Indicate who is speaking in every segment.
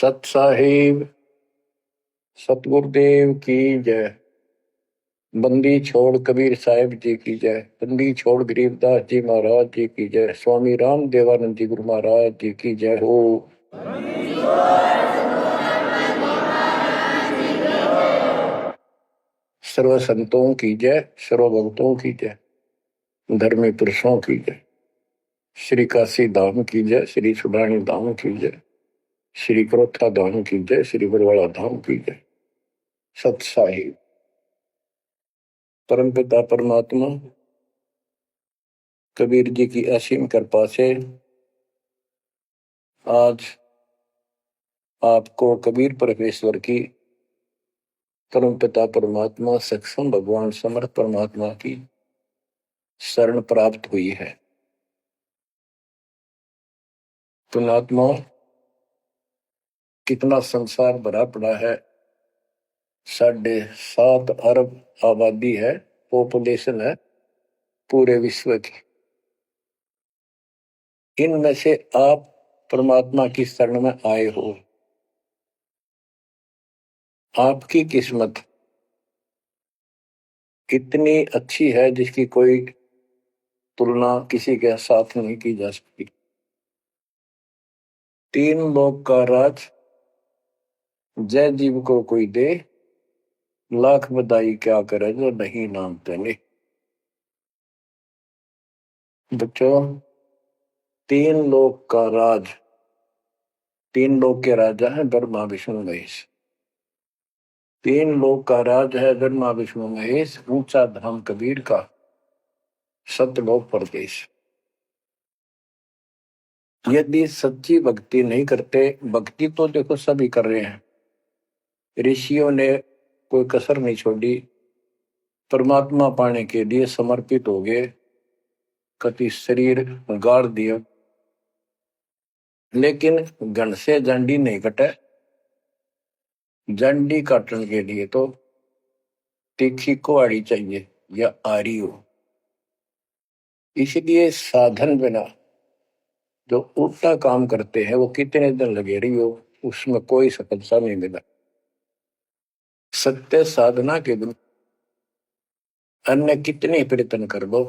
Speaker 1: सत साहिब सतगुरुदेव की जय। बंदी छोड़ कबीर साहिब जी की जय। बंदी छोड़ गरीबदास जी महाराज जी की जय। स्वामी राम देवानंद जी गुरु महाराज जी की जय हो। सर्व संतों की जय, सर्व भक्तों की जय, धर्मी पुरुषों की जय। श्री काशी धाम की जय, श्री सुडानी धाम की जय, श्री क्रोथा धाम की जय, श्री बरवाड़ा धाम की जय। सत साहिब परम पिता परमात्मा कबीर जी की असीम कृपा से आज आपको कबीर परमेश्वर की परम पिता परमात्मा सक्षम भगवान समर्थ परमात्मा की शरण प्राप्त हुई है। पुण्यात्मा, कितना संसार भरा पड़ा है। 7.5 अरब आबादी है, पॉपुलेशन है पूरे विश्व की। इनमें से आप परमात्मा की शरण में आए हो। आपकी किस्मत इतनी अच्छी है जिसकी कोई तुलना किसी के साथ नहीं की जा सकती। 3 लोक का राज जय जीव को कोई दे, लाख बधाई क्या करे जो नहीं नाम तेने। बच्चों, 3 लोक का राज, 3 लोक के राजा है ब्रह्मा विष्णु महेश। 3 लोक का राज है ब्रह्मा विष्णु महेश। ऊंचा धाम कबीर का, सतलोक परदेश। यदि सच्ची भक्ति नहीं करते, भक्ति तो देखो सभी कर रहे हैं, ऋषियों ने कोई कसर नहीं छोड़ी, परमात्मा पाने के लिए समर्पित हो गए, कति शरीर गाड़ दिया, लेकिन घन से जंडी नहीं कटे। जंडी काटने के लिए तो तीखी कुहाड़ी चाहिए या आरी हो। इसलिए साधन बिना जो उल्टा काम करते हैं वो कितने दिन लगे रही हो, उसमें कोई सफलता नहीं मिला। सत्य साधना के दिन अन्य कितने प्रयत्न कर लो,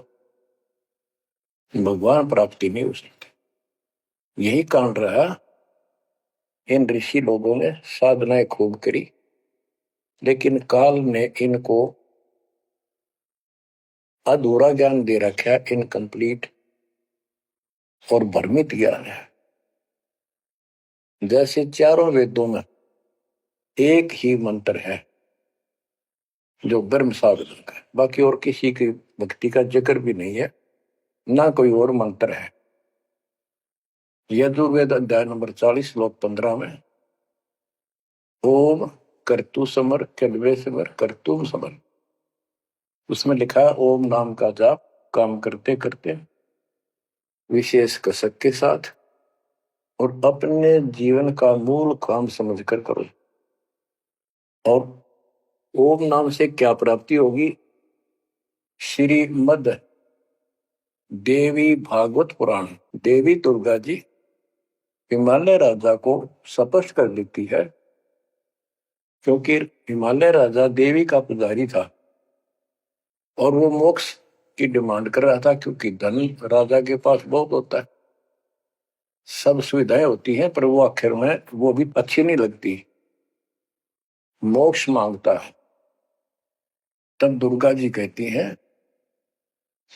Speaker 1: भगवान प्राप्ति नहीं हो सकती। यही कारण रहा, इन ऋषि लोगों ने साधनाएं खूब करी, लेकिन काल ने इनको अधूरा ज्ञान दे रखा है, इनकम्प्लीट और भ्रमित ज्ञान है। जैसे चारों वेदों में एक ही मंत्र है जो ब्रह्म साधन का, बाकी और किसी की भक्ति का जिक्र भी नहीं है, ना कोई और मंत्र है। यजुर्वेद अध्याय नंबर 40 श्लोक 15 में ओम कर्तु समर कलवे समर कर्तुम समर, उसमें लिखा है ओम नाम का जाप काम करते करते विशेष कसक के साथ और अपने जीवन का मूल काम समझकर करो। और ओम नाम से क्या प्राप्ति होगी? श्रीमद देवी भागवत पुराण, देवी दुर्गा जी हिमालय राजा को स्पष्ट कर देती है, क्योंकि हिमालय राजा देवी का पुजारी था और वो मोक्ष की डिमांड कर रहा था, क्योंकि धन राजा के पास बहुत होता है, सब सुविधाएं होती हैं, पर वो आखिर में वो भी अच्छी नहीं लगती, मोक्ष मांगता है। तब दुर्गा जी कहती हैं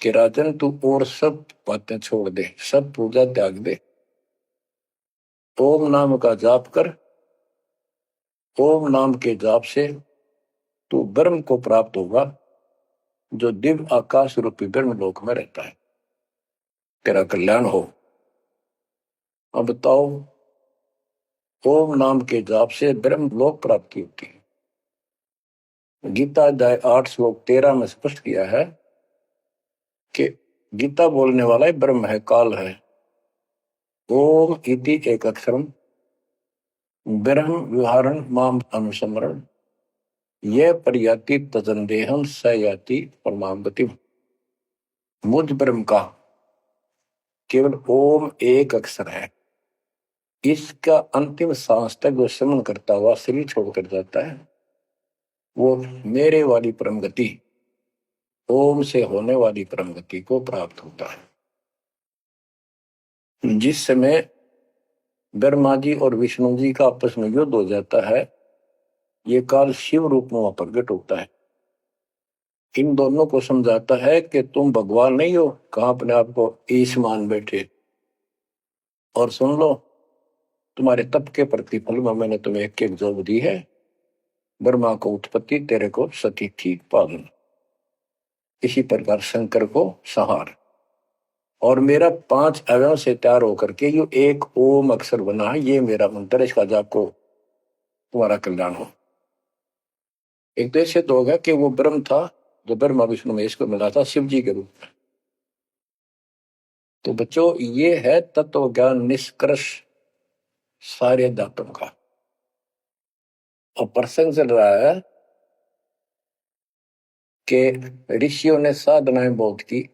Speaker 1: कि राजन तू और सब बातें छोड़ दे, सब पूजा त्याग दे, ओम नाम का जाप कर। ओम नाम के जाप से तू ब्रह्म को प्राप्त होगा, जो दिव्य आकाश रूपी ब्रह्म लोक में रहता है, तेरा कल्याण हो। अब बताओ, ओम नाम के जाप से ब्रह्म लोक प्राप्ति होती है। गीता अध्याय 8 श्लोक 13 में स्पष्ट किया है कि गीता बोलने वाला ही ब्रह्म है, काल है। ओम इति एक अक्षरम ब्रह्म विहारण माम अनुसमरण ये पर्याति तजंदेहम स याति परमाम गतिम। मुझ ब्रह्म का केवल ओम एक अक्षर है, इसका अंतिम सांस तक जो श्रवण करता हुआ शरीर छोड़कर जाता है, वो मेरे वाली परम गति, ओम से होने वाली परम गति को प्राप्त होता है। जिस समय ब्रह्मा जी और विष्णु जी का आपस में युद्ध हो जाता है, ये काल शिव रूप में वहां प्रकट होता है। इन दोनों को समझाता है कि तुम भगवान नहीं हो, कहां अपने आप को ईश मान बैठे, और सुन लो, तुम्हारे तप के प्रतिफल में मैंने तुम्हें एक एक जोग दी है। ब्रह्मा को उत्पत्ति, तेरे को सती थी पालन। इसी प्रकार शंकर को संहार, और मेरा 5 अवयव से तैयार होकर के ये एक ओम अक्षर बना है। ये मेरा मंत्र, इसका जाप को तुम्हारा कल्याण हो। एक तो ऐसे तो होगा कि वो ब्रह्म था जो ब्रह्मा विष्णु महेश को मिला था शिव जी के रूप में। तो बच्चों, ये है तत्व ज्ञान निष्कर्ष सारे दातों का। और प्रसंग चल रहा है कि ऋषियों ने साधनाएं बहुत की,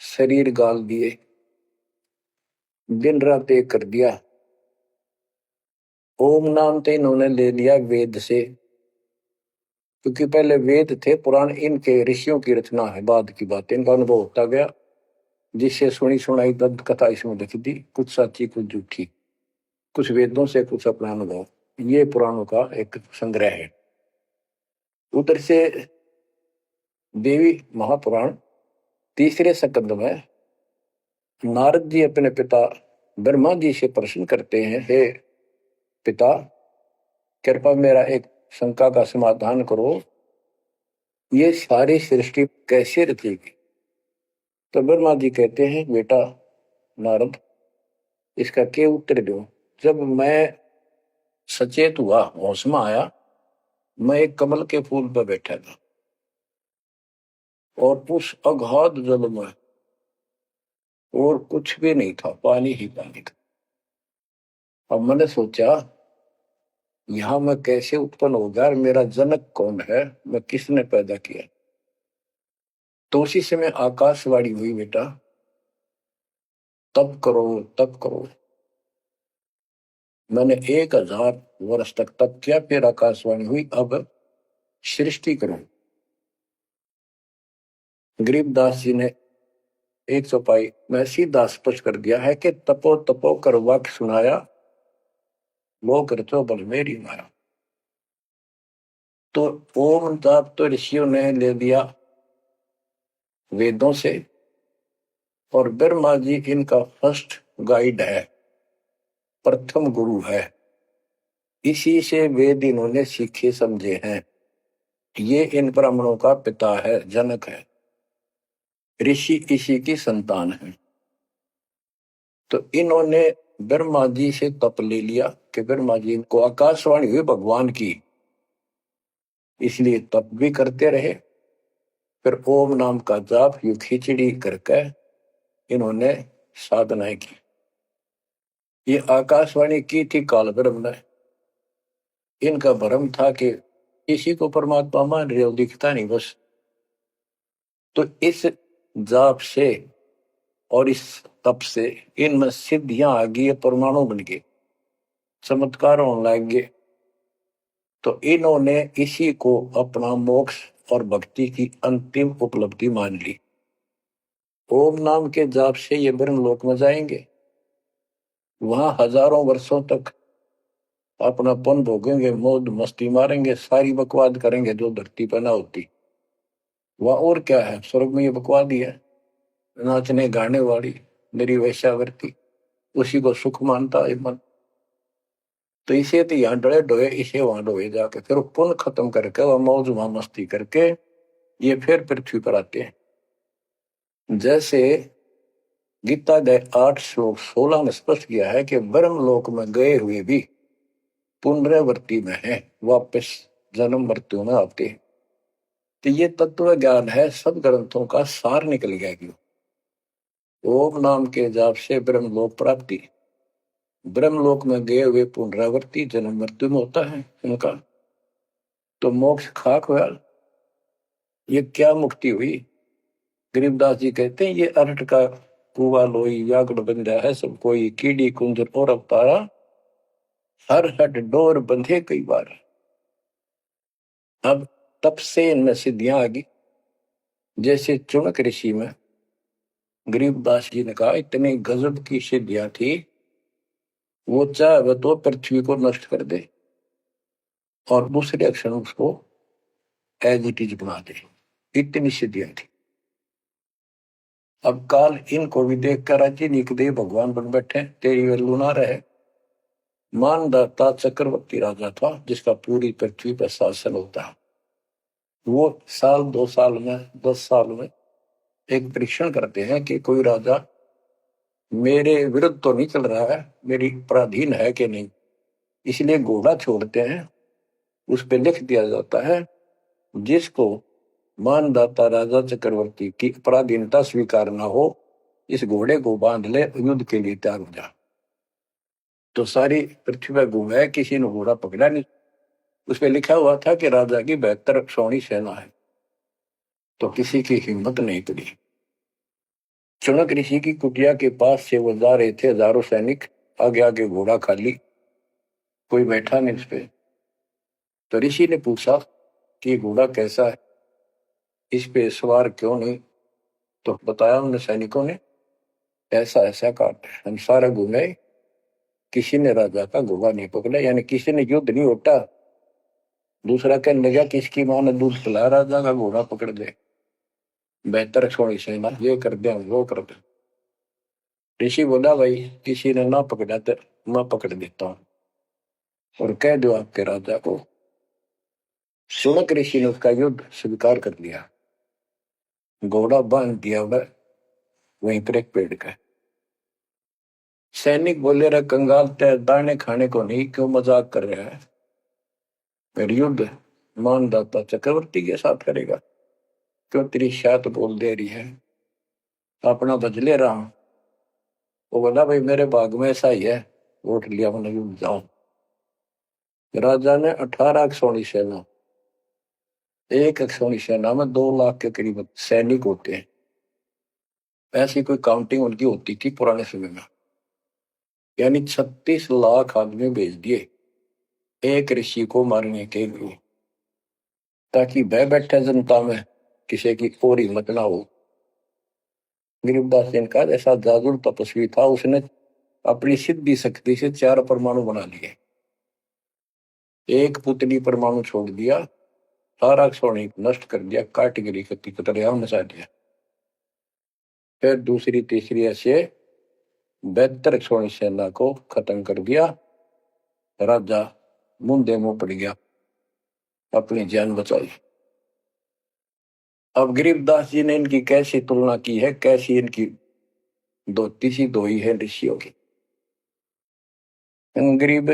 Speaker 1: शरीर गाल दिए, दिन रात एक कर दिया। ओम नाम तो इन्होंने ले लिया वेद से, क्योंकि पहले वेद थे पुराण, इनके ऋषियों की रचना है, बाद की बात, इनका अनुभव होता गया, जिससे सुनी सुनाई दंत कथा इसमें लिख दी, कुछ सच्ची कुछ झूठी, कुछ वेदों से कुछ अपना अनुभव। ये पुराणों का एक संग्रह है। उधर से देवी महापुराण तीसरे स्कंद में नारद जी अपने पिता ब्रह्मा जी से प्रश्न करते हैं, हे पिता, कृपा मेरा एक शंका का समाधान करो, ये सारी सृष्टि कैसे रचेगी। तो ब्रह्मा जी कहते हैं, बेटा नारद, इसका क्या उत्तर दो। जब मैं सचेत हुआ, होश में आया, मैं एक कमल के फूल पर बैठा था, और उस अगाध जल में और कुछ भी नहीं था, पानी ही पानी था। अब मैंने सोचा, यहां मैं कैसे उत्पन्न हो गया, मेरा जनक कौन है, मैं किसने पैदा किया। तो उसी समय आकाशवाणी हुई, बेटा तप करो तप करो। मैंने 1000 वर्ष तक तप किया, फिर आकाशवाणी हुई, अब सृष्टि करो। गरीबदास जी ने 100 पाई मैं सीधा स्पष्ट कर दिया है कि तपो तपो कर वाक्य सुनाया, वो करतो बल मेरी माया। तो ओम जाप तो ऋषियों ने ले लिया वेदों से, और ब्रह्मा जी इनका फर्स्ट गाइड है, प्रथम गुरु है। इसी से वेद इन्होंने सीखे समझे हैं। ये इन ब्राह्मणों का पिता है, जनक है, ऋषि इसी की संतान है। तो इन्होंने ब्रह्मा जी से तप ले लिया कि ब्रह्मा जी को आकाशवाणी हुई भगवान की, इसलिए तप भी करते रहे। फिर ओम नाम का जाप यू खिचड़ी करके इन्होंने साधनाएं की। ये आकाशवाणी की थी काल ब्रह्म ने। इनका भ्रम था कि इसी को परमात्मा मान रहे हो, दिखता नहीं बस। तो इस जाप से और इस तप से इनमें सिद्धियां आ गई, परमाणु बन गए, चमत्कार होने लग गए। तो इन्होंने इसी को अपना मोक्ष और भक्ति की अंतिम उपलब्धि मान ली। ओम नाम के जाप से ये ब्रह्म लोक में जाएंगे, वहां हजारों वर्षों तक अपना पन भोगेंगे, मौज मस्ती मारेंगे, सारी बकवाद करेंगे जो धरती पर ना होती। वह और क्या है, स्वर्ग में ये बकवाद ही है, नाचने गाने वाली मेरी वैश्यावृत्ति, उसी को सुख मानता है मन। तो इसे तो यहाँ डरे डोए, इसे वहां डोए जाके, फिर पुण्य खत्म करके वह मौज वहां मस्ती करके ये फिर पृथ्वी पर आते हैं। जैसे गीता अध्याय 8 श्लोक 16 में स्पष्ट किया है कि ब्रह्म लोक में गए हुए भी पुनरावृत्ति में है, वापस जन्म मृत्यु में आते हैं। तो ये तत्व ज्ञान है, सब ग्रंथों का सार निकल गया। क्यों? ओम नाम के जाप से ब्रह्म लोक प्राप्ति, ब्रह्म लोक में गए हुए पुनरावृत्ति जन्म मृत्यु में होता है उनका। तो मोक्ष खाक हुआ, ये क्या मुक्ति हुई। गरीबदास जी कहते हैं ये अरहट का कुआ लोई यागड़ बंधा है सब कोई, कीड़ी कुंजर और अवतारा, हर हट डोर बंधे कई बार। अब तब से इनमें सिद्धियां आ गई। जैसे चुनक ऋषि में गरीबदास जी ने कहा इतनी गजब की सिद्धियां थी, वो चाहे तो पृथ्वी को नष्ट कर दे और दूसरे अक्षर उसको एज इट इज बना दे, इतनी सिद्धियां थी। अब काल इनको भी देख कर राजी निकदे भगवान बन बैठे, तेरी वैल्यू ना रहे। मानदाता चक्रवर्ती राजा था जिसका पूरी पृथ्वी पर शासन होता है। वो साल 2 साल में 10 साल में एक परीक्षण करते हैं कि कोई राजा मेरे विरुद्ध तो नहीं चल रहा है, मेरी पराधीन है कि नहीं। इसलिए घोड़ा छोड़ते हैं, उस पर लिख दिया जाता है जिसको मानदाता राजा चक्रवर्ती की पराधीनता स्वीकार ना हो, इस घोड़े को बांध ले, युद्ध के लिए तैयार हो जा। तो सारी पृथ्वी पर घूमे, किसी ने घोड़ा पकड़ा नहीं। उस पर लिखा हुआ था कि राजा की 72 सौणी सेना है, तो किसी की हिम्मत नहीं पड़ी। चुनक ऋषि की कुटिया के पास से वो जा रहे थे, हजारों सैनिक, आगे आगे घोड़ा खाली, कोई बैठा नहीं उस पे। तो ऋषि ने पूछा कि घोड़ा कैसा है, इस पे सवार क्यों नहीं। तो बताया उन सैनिकों ने, ऐसा ऐसा काट हम सारा घूमे, किसी ने राजा का घोड़ा नहीं पकड़ा, यानी किसी ने युद्ध नहीं उठा। दूसरा कहने लगा किसकी मां ने दूध पिलाया, राजा का घोड़ा पकड़ दे, बेहतर छोड़ी सेना, ये कर दे वो कर दे। ऋषि बोला भाई किसी ने ना पकड़ा तो मैं पकड़ देता हूं और कह दो आपके राजा को। सुनक ऋषि ने उसका युद्ध स्वीकार कर लिया, घोड़ा बांध दिया वहीं पर एक पेड़ का। सैनिक बोले रहा कंगाल तय दाने खाने को नहीं, क्यों मजाक कर रहा है, फिर युद्ध मानदाता चक्रवर्ती के साथ करेगा, क्यों तेरी शायद बोल दे रही है, अपना बदले रहा हूं। वो बोला भाई मेरे भाग में ऐसा ही है, वोट लिया मैंने युद्ध जाऊं। राजा ने 18 सोनी सेना, एक सोनी सेना में 2 लाख के करीब सैनिक होते हैं। ऐसी कोई काउंटिंग उनकी होती थी पुराने समय में, यानी 36 लाख आदमी भेज दिए एक ऋषि को मारने के लिए, ताकि बह बैठे जनता में किसी की और हिम्मत ना हो। गरीबदास जी का ऐसा जादू तपस्वी था, उसने अपनी सिद्धि शक्ति से 4 परमाणु बना लिए, एक पुतली परमाणु छोड़ दिया, सारा सोने नष्ट कर दिया, काटगिरी कति कतलेआम मचा दिया। फिर दूसरी तीसरी ऐसे 72 सोनी सेना को खत्म कर दिया। राजा मुंदे मुंह पड़ गया, अपनी जान बचाई। अब गरीबदास जी ने इनकी कैसी तुलना की है, कैसी इनकी धोती सी धोई है ऋषियों की। गरीब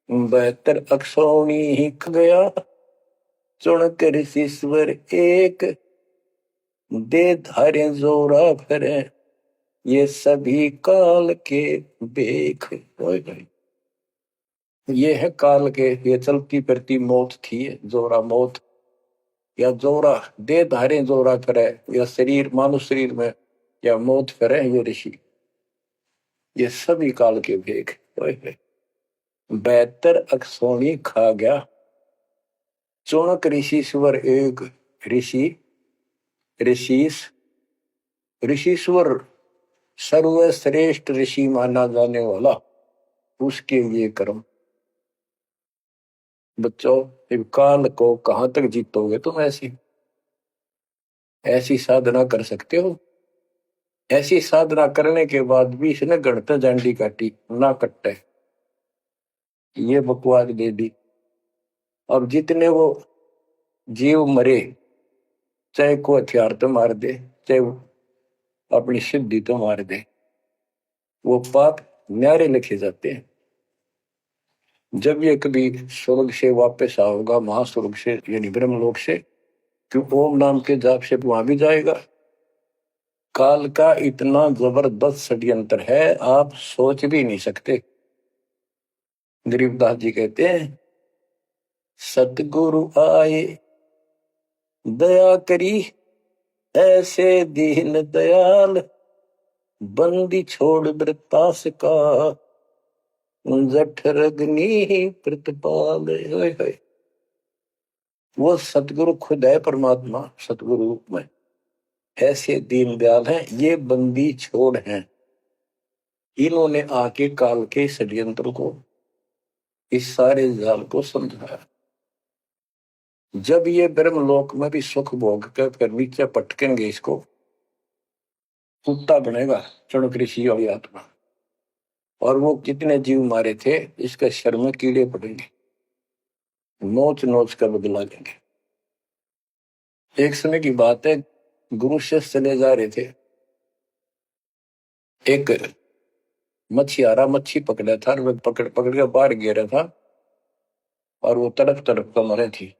Speaker 1: 72 अक्षौणी ही गया, चुनक ऋषिश्वर एक, दे धारे जोरा भरे, ये सभी काल के बेख। ये है काल के, ये चलती फिरती मौत थी, जोरा मौत, या जोरा दे धारे जोरा करे, या शरीर मानुष शरीर में या मौत करे, ये ऋषि, ये सभी काल के भेख। 72 अक्षौणी खा गया, चुनक ऋषिश्वर एक, ऋषि ऋषिस ऋषिश्वर सर्वश्रेष्ठ ऋषि माना जाने वाला, उसके लिए कर्म। बच्चों काल को कहां तक जीतोगे तुम, ऐसी ऐसी साधना कर सकते हो। ऐसी साधना करने के बाद भी इसने गणत झंडी काटी ना कट्टे, ये बकवास दे दी। अब जितने वो जीव मरे, चाहे को हथियार तो मार दे, चाहे अपनी सिद्धि तो मार दे, वो पाप न्यारे लिखे जाते हैं। जब ये कभी स्वर्ग से वापस आओगा, महास्वर्ग से यानी ब्रह्मलोक से, क्यों ओम नाम के जाप से वहां भी जाएगा। काल का इतना जबरदस्त षड्यंत्र है, आप सोच भी नहीं सकते। गरीबदास जी कहते हैं सतगुरु आए दया करी, ऐसे दीन दयाल, बंदी छोड़ वृतास का जठर अग्नि प्रतिपाल। वो सतगुरु खुद है, परमात्मा सतगुरु रूप में ऐसे दीनदयाल हैं। ये बंदी छोड़ हैं, इन्होंने आके काल के षड्यंत्र को, इस सारे जाल को समझाया। जब ये ब्रह्मलोक में भी सुख भोग कर फिर नीचे पटकेंगे, इसको कुत्ता बनेगा चणक ऋषि वाली आत्मा। और वो कितने जीव मारे थे, इसके शर में कीड़े पड़ेंगे, नोच नोच कर बदला लेंगे। एक समय की बात है, गुरु शिष्य चले जा रहे थे। एक मछियारा मच्छी पकड़ा था, वो पकड़ पकड़ के बाहर गिरा था और वो तड़प तड़प कर मरे थी।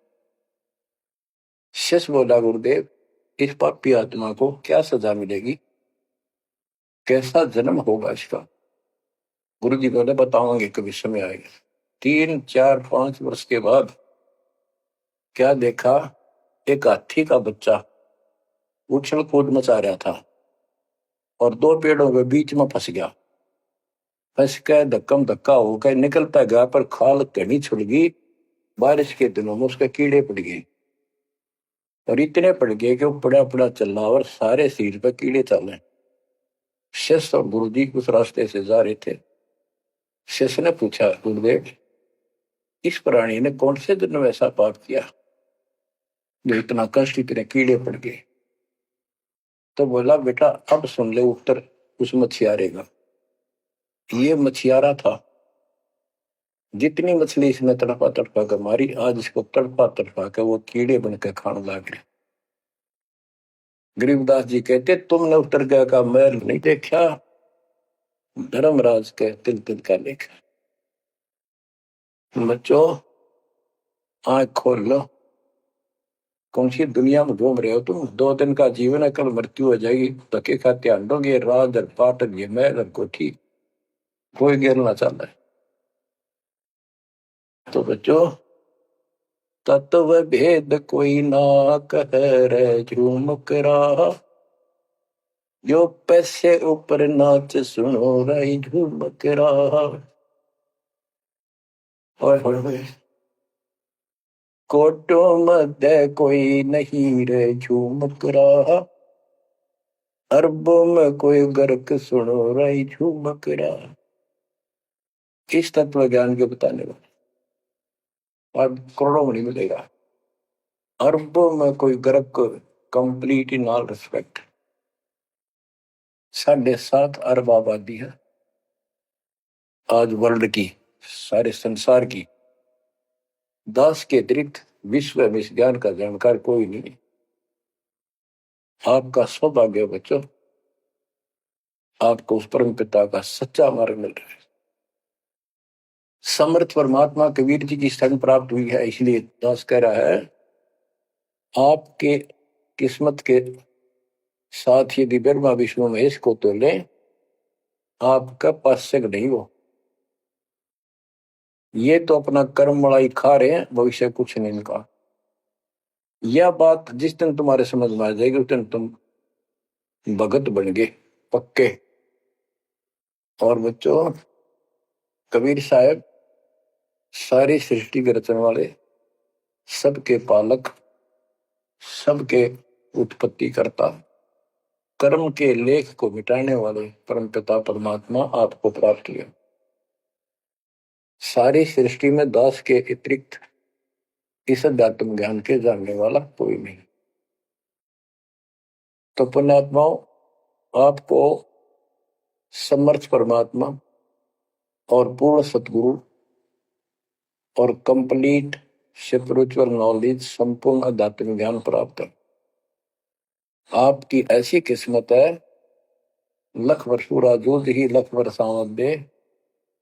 Speaker 1: शिष्य बोला, गुरुदेव इस पापी आत्मा को क्या सजा मिलेगी, कैसा जन्म होगा इसका? गुरु जी बोले, बताओगे कभी समय आएगा। 3, 4, 5 वर्ष के बाद क्या देखा, एक हाथी का बच्चा उछल कूद मचा रहा था और 2 पेड़ों के बीच में फंस गया। फंस के धक्कम धक्का होकर निकलता गया, पर खाल घनी छुड़ गई। बारिश के दिनों में उसके कीड़े पड़ गए और इतने पड़ गए कि वो पड़ा पड़ा चल रहा और सारे शरीर पर कीड़े चले। शिष्य और गुरु जी उस रास्ते से जा रहे थे। शिष्य ने पूछा, गुरुदेव इस प्राणी ने कौन से दिन में ऐसा पाप किया जो इतना कष्ट, इतने कीड़े पड़ गए? तो बोला, बेटा अब सुन ले उत्तर उस मछियारे का। ये मछियारा था, जितनी मछली इसने तड़पा तड़पा कर मारी, आज इसको तड़पा तड़पा कर वो कीड़े बनकर खाने लग गए। गरीबदास जी कहते, तुमने उत्तर का मैल नहीं देखा, धर्मराज के तिल तिल का लेखा। बच्चों आंख खोल लो, कौन सी दुनिया में घूम रहे हो तुम? 2 दिन का जीवन है, कल मृत्यु हो जाएगी। धक्के खाते आंडोगे, राज और पाटन ये महल और कोठी, कोई गिरना चाहता है। तो बच्चों तत्व भेद कोई ना कह रे झूम करा, जो पैसे ऊपर नाच सुनो रही झूम करा। कोटों मध्य कोई नहीं रे झूम करा, अरबों में कोई गर्क सुनो रही झूम करा। इस तत्व ज्ञान के बताने वाले और करोड़ों में नहीं मिलेगा, अरबों में कोई गर्क, कंप्लीट इन ऑल रिस्पेक्ट। 7.5 अरब आबादी है आज वर्ल्ड की, सारे संसार की। 10 के अतिरिक्त विश्व में इस ज्ञान का जानकार कोई नहीं। आपका सौभाग्य बच्चों, आपको उस परम पिता का सच्चा मार्ग मिल रहा है। समर्थ परमात्मा कबीर जी की शरण प्राप्त हुई है, इसलिए दास कह रहा है, आपके किस्मत के साथ यदि ब्रह्मा विष्णु महेश को तो ले, आपका पास्यक नहीं हो। ये तो अपना कर्म मलाई खा रहे हैं, भविष्य कुछ नहीं इनका। यह बात जिस दिन तुम्हारे समझ में आ जाएगी, उस दिन तुम भगत बन गए पक्के। और बच्चों कबीर साहब सारी सृष्टि के रचने वाले, सबके पालक, सबके उत्पत्ति करता, कर्म के लेख को मिटाने वाले परम पिता परमात्मा आपको प्राप्त हुए। सारी सृष्टि में दास के अतिरिक्त इस अध्यात्म ज्ञान के जानने वाला कोई नहीं। तो पुण्यात्माओं, आपको समर्थ परमात्मा और पूर्ण सतगुरु और कंप्लीट स्पिरिचुअल नॉलेज, संपूर्ण अध्यात्म ज्ञान प्राप्त है। आपकी ऐसी किस्मत है, लख वर्ष पूरा जो ही लख वर्ष आमद दे,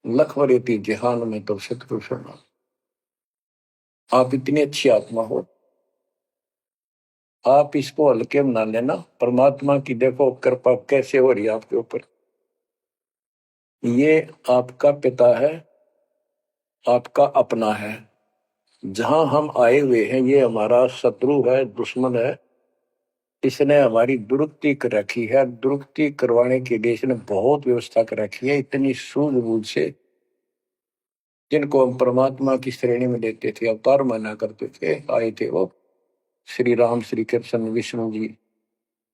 Speaker 1: लख वरेती जहान में तो सतगुरु शरण। आप इतनी अच्छी आत्मा हो, आप इसको हल्के में ना लेना। परमात्मा की देखो कृपा कैसे हो रही है आपके ऊपर। ये आपका पिता है, आपका अपना है। जहां हम आए हुए हैं, ये हमारा शत्रु है, दुश्मन है, इसने हमारी दुरुक्ति कर रखी है। दुरुक्ति करवाने के लिए इसने बहुत व्यवस्था कर रखी है, इतनी सूझबूझ से। जिनको हम परमात्मा की श्रेणी में लेते थे, अवतार माना करते थे, आए थे वो श्री राम, श्री कृष्ण, विष्णु जी,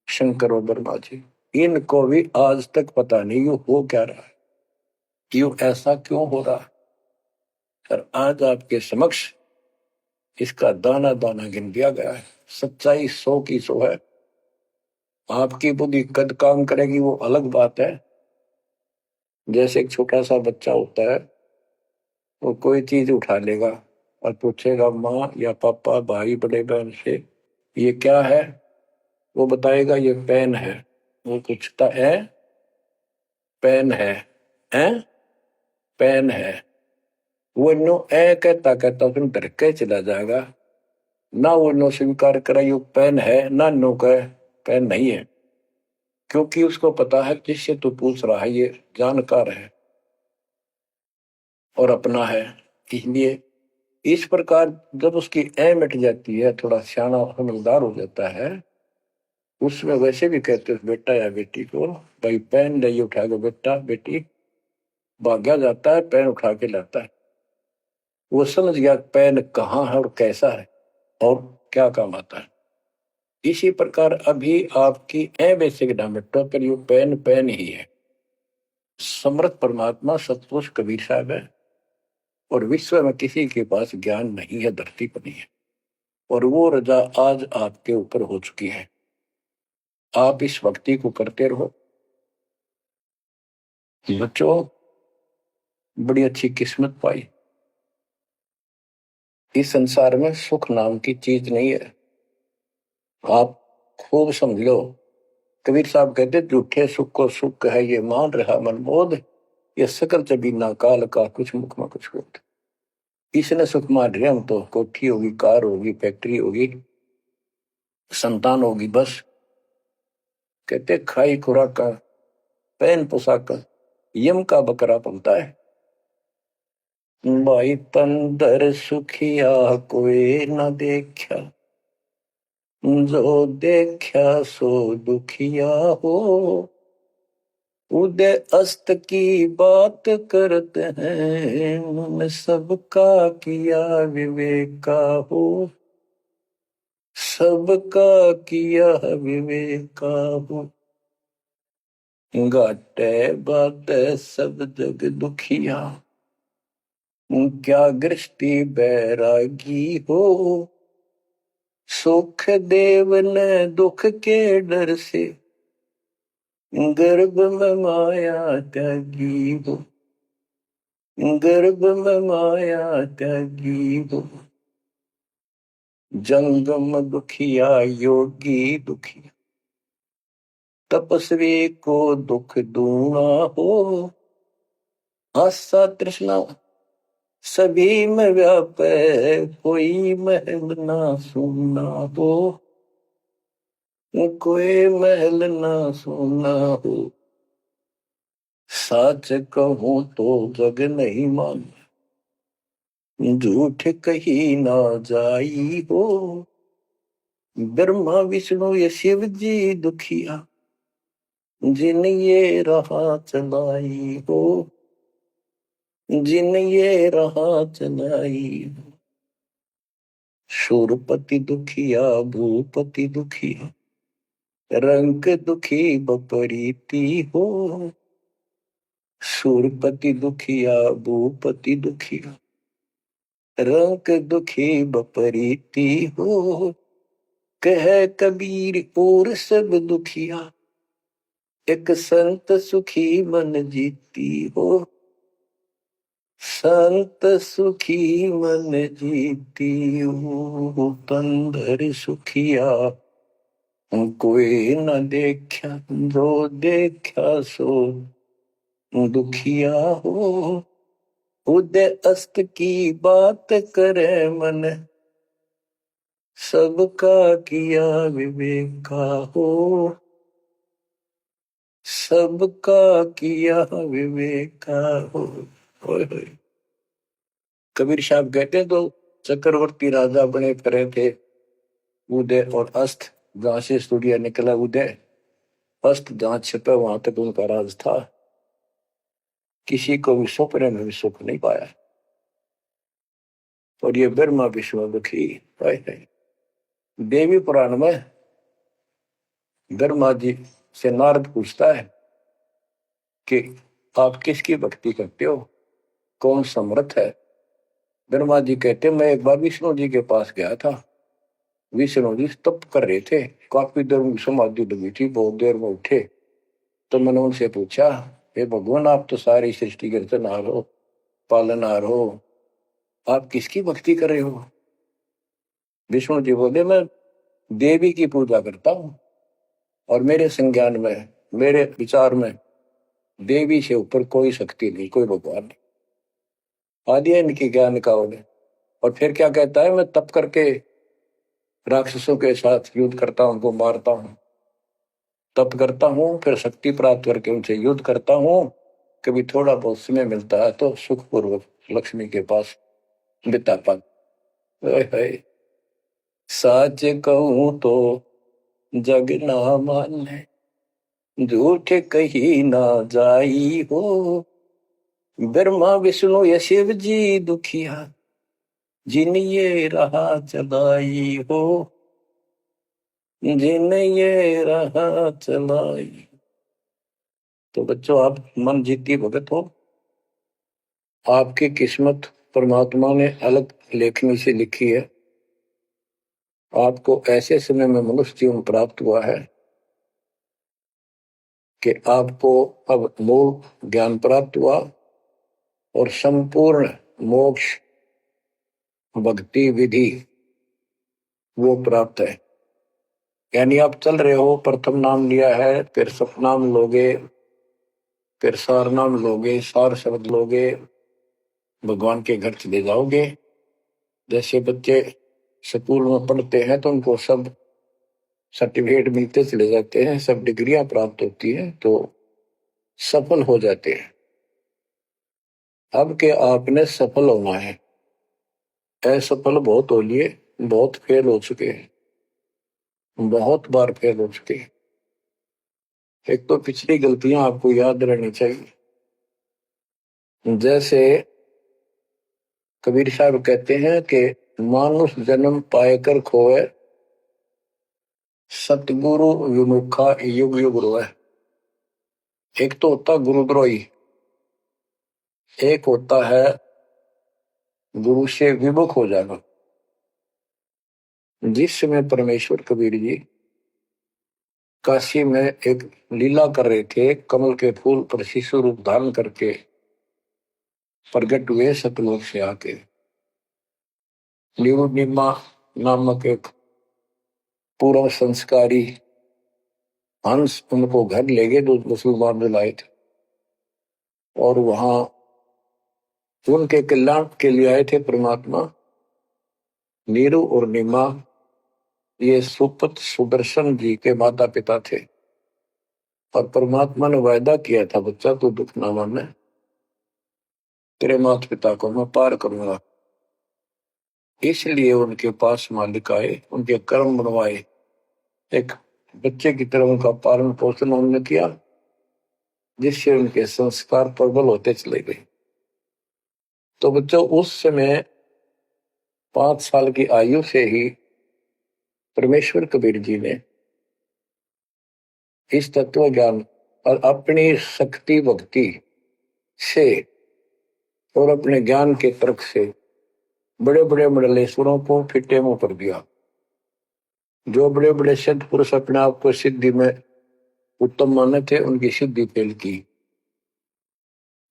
Speaker 1: शंकर और ब्रह्मा जी। इनको भी आज तक पता नहीं ये हो क्या रहा है, क्यों ऐसा क्यों हो रहा है। और आज आपके समक्ष इसका दाना दाना गिन दिया गया है। सच्चाई 100 की 100 है। आपकी बुद्धि कद काम करेगी वो अलग बात है। जैसे एक छोटा सा बच्चा होता है, वो कोई चीज उठा लेगा और पूछेगा माँ या पापा, भाई, बड़े बहन से ये क्या है, वो बताएगा ये पेन है। वो पूछता है पेन है पेन है। वो नो ए कहता कहता उसमें डर के चला जाएगा। ना वो नो स्वीकार करे ये पेन है, ना नो कहे पेन नहीं है, क्योंकि उसको पता है जिससे तू पूछ रहा है ये जानकार है और अपना है। इसलिए इस प्रकार जब उसकी ए मिट जाती है, थोड़ा सियाना समझदार हो जाता है, उसमें वैसे भी कहते हैं बेटा या बेटी को, भाई पेन नहीं उठा के बेटा बेटी, भाग्या जाता है पेन उठा के लाता है। वो समझ गया पेन कहाँ है और कैसा है और क्या काम आता है। इसी प्रकार अभी आपकी ए बेसिक ना मिटो पर यू पेन पेन ही है। समर्थ परमात्मा सतपुरुष कबीर साहब है और विश्व में किसी के पास ज्ञान नहीं है, धरती पर नहीं है। और वो रजा आज आपके ऊपर हो चुकी है। आप इस भक्ति को करते रहो बच्चों। बड़ी अच्छी किस्मत पाई। इस संसार में सुख नाम की चीज नहीं है, आप खूब समझ लो। कबीर साहब कहते झूठे सुख को सुख है ये मान रहा मनमोद, ये सकल जबीना काल का कुछ मुख में कुछ होता। इसने सुख मान रहे हम तो, कोठी होगी, कार होगी, फैक्ट्री होगी, संतान होगी, बस। कहते खाई खुराक का, पहन पोशाक का, यम का बकरा पलता है। भाई तंदर सुखिया कोई न देखा, जो देखा सो दुखिया हो। उदय अस्त की बात करते हैं, उन सबका किया विवेका हो। सबका किया विवेका हो। घाटे बाटे सब जग दुखिया, क्या गृष्टि बैरागी हो। सुख देव ने दुख के डर से, गर्भ में माया त्यागी हो। गर्भ में माया त्यागी हो। जंगम दुखिया योगी दुखिया, तपस्वी को दुख दूना हो। आशा तृष्णा सभी में व्यापे, कोई महल ना सुना हो। कोई महल ना सुना हो। सच कहूं तो जग नहीं मान, झूठ कही ना जाई हो। ब्रह्मा विष्णु ये शिव जी दुखिया, जिन ये राह चलाई हो। जिन ये राह चलाई हो। शूरपति दुखिया भूपति दुखिया, रंग दुखी बपरीती हो। शूरपति दुखिया भूपति दुखिया, रंग दुखी बपरीती हो। कह कबीर और सब दुखिया, एक संत सुखी मन जीती हो। संत सुखी मन जीती हो। तंदर सुखिया कोई न देखा, जो देखा सो दुखिया हो। उदय अस्त की बात करे मन, सबका किया विवेका हो। सबका किया विवेका हो। कबीर साहब कहते तो चक्रवर्ती राजा बने फिरे थे, उदय और अस्त। जहां से सूर्य निकला उदय अस्त जहां छिपे वहां तक उनका राज था। किसी को भी सपने में भी सुख नहीं पाया। और ये ब्रह्मा विष्णु दुखी है। देवी पुराण में ब्रह्मा जी से नारद पूछता है कि आप किसकी भक्ति करते हो, कौन समर्थ है। ब्रह्मा जी कहते मैं एक बार विष्णु जी के पास गया था। विष्णु जी तप कर रहे थे, काफी देर में समाधि लगी थी, बहुत देर में उठे। तो मैंने उनसे पूछा, हे भगवान आप तो सारी सृष्टि के रचनहार हो, पालनहार हो, आप किसकी भक्ति कर रहे हो। विष्णु जी बोले मैं देवी की पूजा करता हूं और मेरे संज्ञान में, मेरे विचार में देवी से ऊपर कोई शक्ति नहीं, कोई भगवान नहीं। आदि है इनकी ज्ञान का उन्हें। और फिर क्या कहता है, मैं तप करके राक्षसों के साथ युद्ध करता हूं, उनको मारता हूं, तप करता हूं, फिर शक्ति प्राप्त करके उनसे युद्ध करता हूं। कभी थोड़ा बहुत समय मिलता है तो सुखपूर्वक लक्ष्मी के पास बिता पाता। साच कहूं तो जग ना माने, झूठ कही ना जाई हो। ब्रह्मा विष्णु या शिव जी दुखिया, जिन ये राह चलाई हो, जिन ये राह चलाई। तो बच्चों आप मन जीती भगत हो। आपकी किस्मत परमात्मा ने अलग लेखनी से लिखी है। आपको ऐसे समय में मनुष्य जीवन प्राप्त हुआ है कि आपको अब मूल ज्ञान प्राप्त हुआ और संपूर्ण मोक्ष भक्ति विधि वो प्राप्त है। यानी आप चल रहे हो, प्रथम नाम लिया है, फिर सपनाम लोगे, फिर सार नाम लोगे, सार शब्द लोगे, भगवान के घर चले जाओगे। जैसे बच्चे स्कूल में पढ़ते हैं तो उनको सब सर्टिफिकेट मिलते चले जाते हैं, सब डिग्रियां प्राप्त होती हैं, तो सफल हो जाते हैं। अब के आपने सफल होना है। असफल बहुत हो लिए, बहुत फेल हो चुके हैं, बहुत बार फेल हो चुके हैं। एक तो पिछली गलतियां आपको याद रहनी चाहिए। जैसे कबीर साहब कहते हैं कि मानुष जन्म पाएकर खोए, सतगुरु विमुखा युग युग रोए। एक तो होता गुरुद्रोही, एक होता है गुरु से विमुख हो जाना। जिस समय परमेश्वर कबीर जी काशी में एक लीला कर रहे थे, कमल के फूल पर शिशु रूप धारण करके प्रगट हुए सतलोक से आके। निमा नामक एक पूर्व संस्कारी हंस उनको घर ले गए, जो मुसलमान में लाए थे, और वहां उनके कल्याण के लिए आए थे परमात्मा। नीरू और निमा ये सुपत सुदर्शन जी के माता पिता थे। और परमात्मा ने वायदा किया था, बच्चा तू दुख ना माने, तेरे माता पिता को मैं पार करूंगा। इसलिए उनके पास मालिक आए, उनके कर्म बनवाए, एक बच्चे की तरह उनका पालन पोषण उन्होंने किया, जिससे उनके संस्कार प्रबल होते चले गए। तो बच्चों उस समय 5 साल की आयु से ही परमेश्वर कबीर जी ने इस तत्व ज्ञान और अपनी शक्ति भक्ति से और अपने ज्ञान के तर्क से बड़े बड़े मंडलेश्वरों को फिटे मुंह कर दिया। जो बड़े बड़े सिद्ध पुरुष अपने आप को सिद्धि में उत्तम माने थे, उनकी सिद्धि फेल की।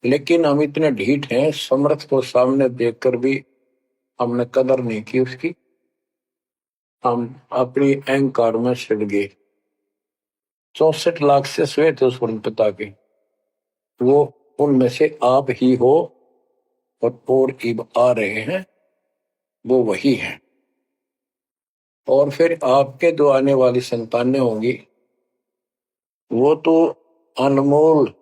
Speaker 1: लेकिन हम इतने ढीठ हैं, समर्थ को सामने देखकर भी हमने कदर नहीं की उसकी। हम अपनी अहंकार में सड़ गए। 64 लाख से श्वेत उस पिता के, वो उनमें से आप ही हो और इब आ रहे हैं, वो वही है। और फिर आपके जो आने वाली संतानें होंगी, वो तो अनमोल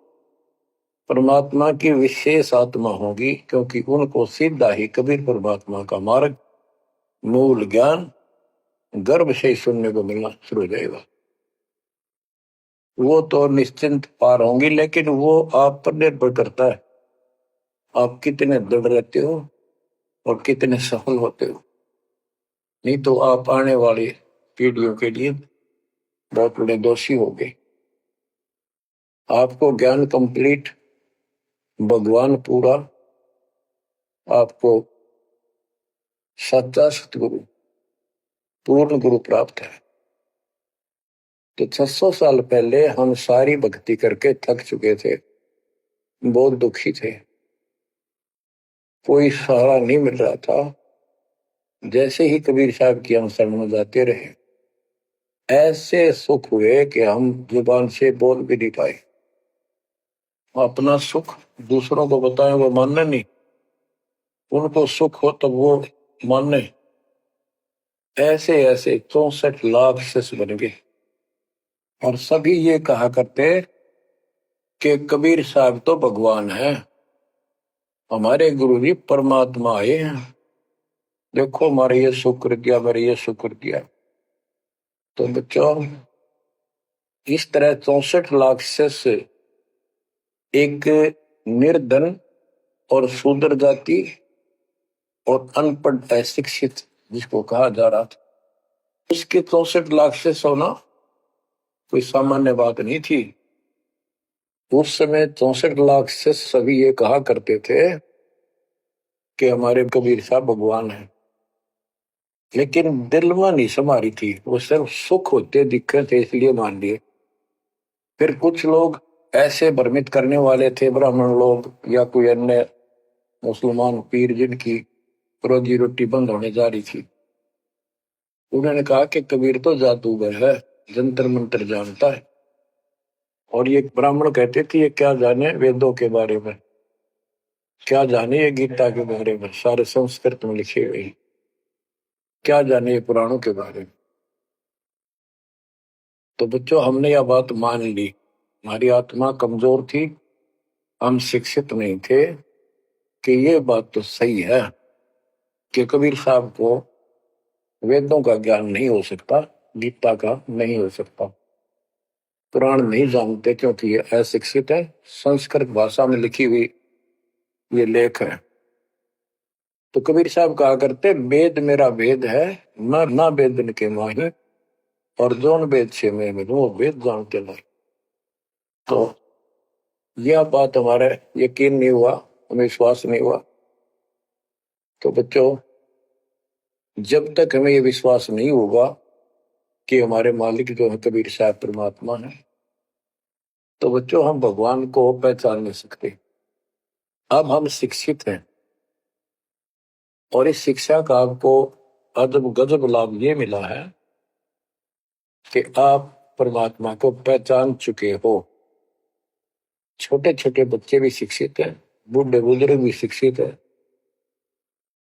Speaker 1: परमात्मा की विशेष आत्मा होगी, क्योंकि उनको सीधा ही कबीर परमात्मा का मार्ग, मूल ज्ञान, गर्भ से ही सुनने को मिलना शुरू हो जाएगा। वो तो निश्चिंत पार होंगी, लेकिन वो आप पर निर्भर करता है आप कितने दृढ़ रहते हो और कितने सफल होते हो। नहीं तो आप आने वाली पीढ़ियों के लिए बहुत बड़े दोषी हो गए। आपको ज्ञान कंप्लीट, भगवान पूरा, आपको सच्चा सतगुरु, पूर्ण गुरु प्राप्त है। तो 600 साल पहले हम सारी भक्ति करके थक चुके थे, बहुत दुखी थे, कोई सहारा नहीं मिल रहा था। जैसे ही कबीर साहब की हम शरण में जाते रहे, ऐसे सुख हुए कि हम जुबान से बोल भी नहीं पाए। अपना सुख दूसरों को बताएं वो मानने नहीं, उनको सुख हो तब वो मानने। ऐसे ऐसे 64 लाख शिष्य बन गए और सभी ये कहा करते कि कबीर साहब तो भगवान है, हमारे गुरु जी परमात्मा आए हैं, देखो हमारे ये शुक्र किया, हमारे ये शुक्र किया। तो बच्चों, इस तरह 64 लाख शिष्य एक निर्धन और शूद्र जाति और अनपढ़ अशिक्षित जिसको कहा जा रहा था, उसके 64 लाख शिष्य होना कोई सामान्य बात नहीं थी। उस समय 64 लाख शिष्य सभी ये कहा करते थे कि हमारे कबीर साहब भगवान है, लेकिन दिल में नहीं समारी थी, वो सिर्फ सुख होते दिखे थे इसलिए मान लिए। फिर कुछ लोग ऐसे भ्रमित करने वाले थे, ब्राह्मण लोग या कोई अन्य मुसलमान पीर जिनकी रोजी रोटी बंद होने जा रही थी, उन्होंने कहा कि कबीर तो जादूगर है, जंतर मंत्र जानता है। और ये ब्राह्मण कहते थे ये क्या जाने वेदों के बारे में, क्या जाने ये गीता के बारे में, सारे संस्कृत में लिखे हुए, क्या जाने ये पुराणों के बारे में। तो बच्चों, हमने यह बात मान ली, हमारी आत्मा कमजोर थी, हम शिक्षित नहीं थे कि ये बात तो सही है कि कबीर साहब को वेदों का ज्ञान नहीं हो सकता, गीता का नहीं हो सकता, पुराण नहीं जानते क्योंकि ये अशिक्षित है, संस्कृत भाषा में लिखी हुई ये लेख है। तो कबीर साहब कहा करते वेद मेरा वेद है, ना वेदन के माही, और जोन वेद से मैं मिलूं वो वेद जानते नहीं। तो यह बात हमारे यकीन नहीं हुआ, हमें विश्वास नहीं हुआ। तो बच्चों, जब तक हमें ये विश्वास नहीं होगा कि हमारे मालिक जो है कबीर साहब परमात्मा है, तो बच्चों हम भगवान को पहचान नहीं सकते। अब हम शिक्षित हैं और इस शिक्षा का आपको अजब गजब लाभ ये मिला है कि आप परमात्मा को पहचान चुके हो। छोटे छोटे बच्चे भी शिक्षित हैं, बूढ़े बुजुर्ग भी शिक्षित है,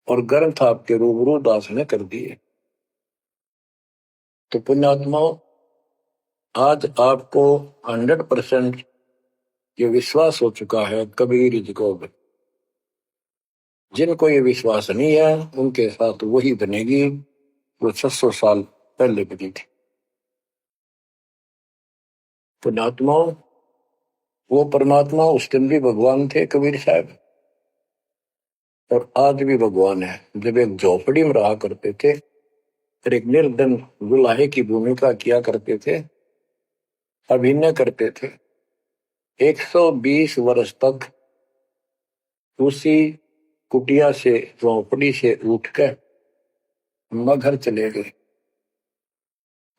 Speaker 1: और ग्रंथ आपके रूबरू दास ने कर दिए। तो पुण्यात्माओं, आज आपको 100% ये विश्वास हो चुका है कबीर इज गॉड। जिनको ये विश्वास नहीं है उनके साथ वही बनेगी जो 600 साल पहले बनी थी। पुण्यात्माओं, वो परमात्मा उस दिन भी भगवान थे कबीर साहब, और आज भी भगवान है। जब एक झोपड़ी में रहा करते थे और एक निर्धन दुल्हे की भूमिका किया करते थे, अभिनय करते थे, 120 वर्ष तक उसी कुटिया से, झोपड़ी से उठकर मगहर चले गए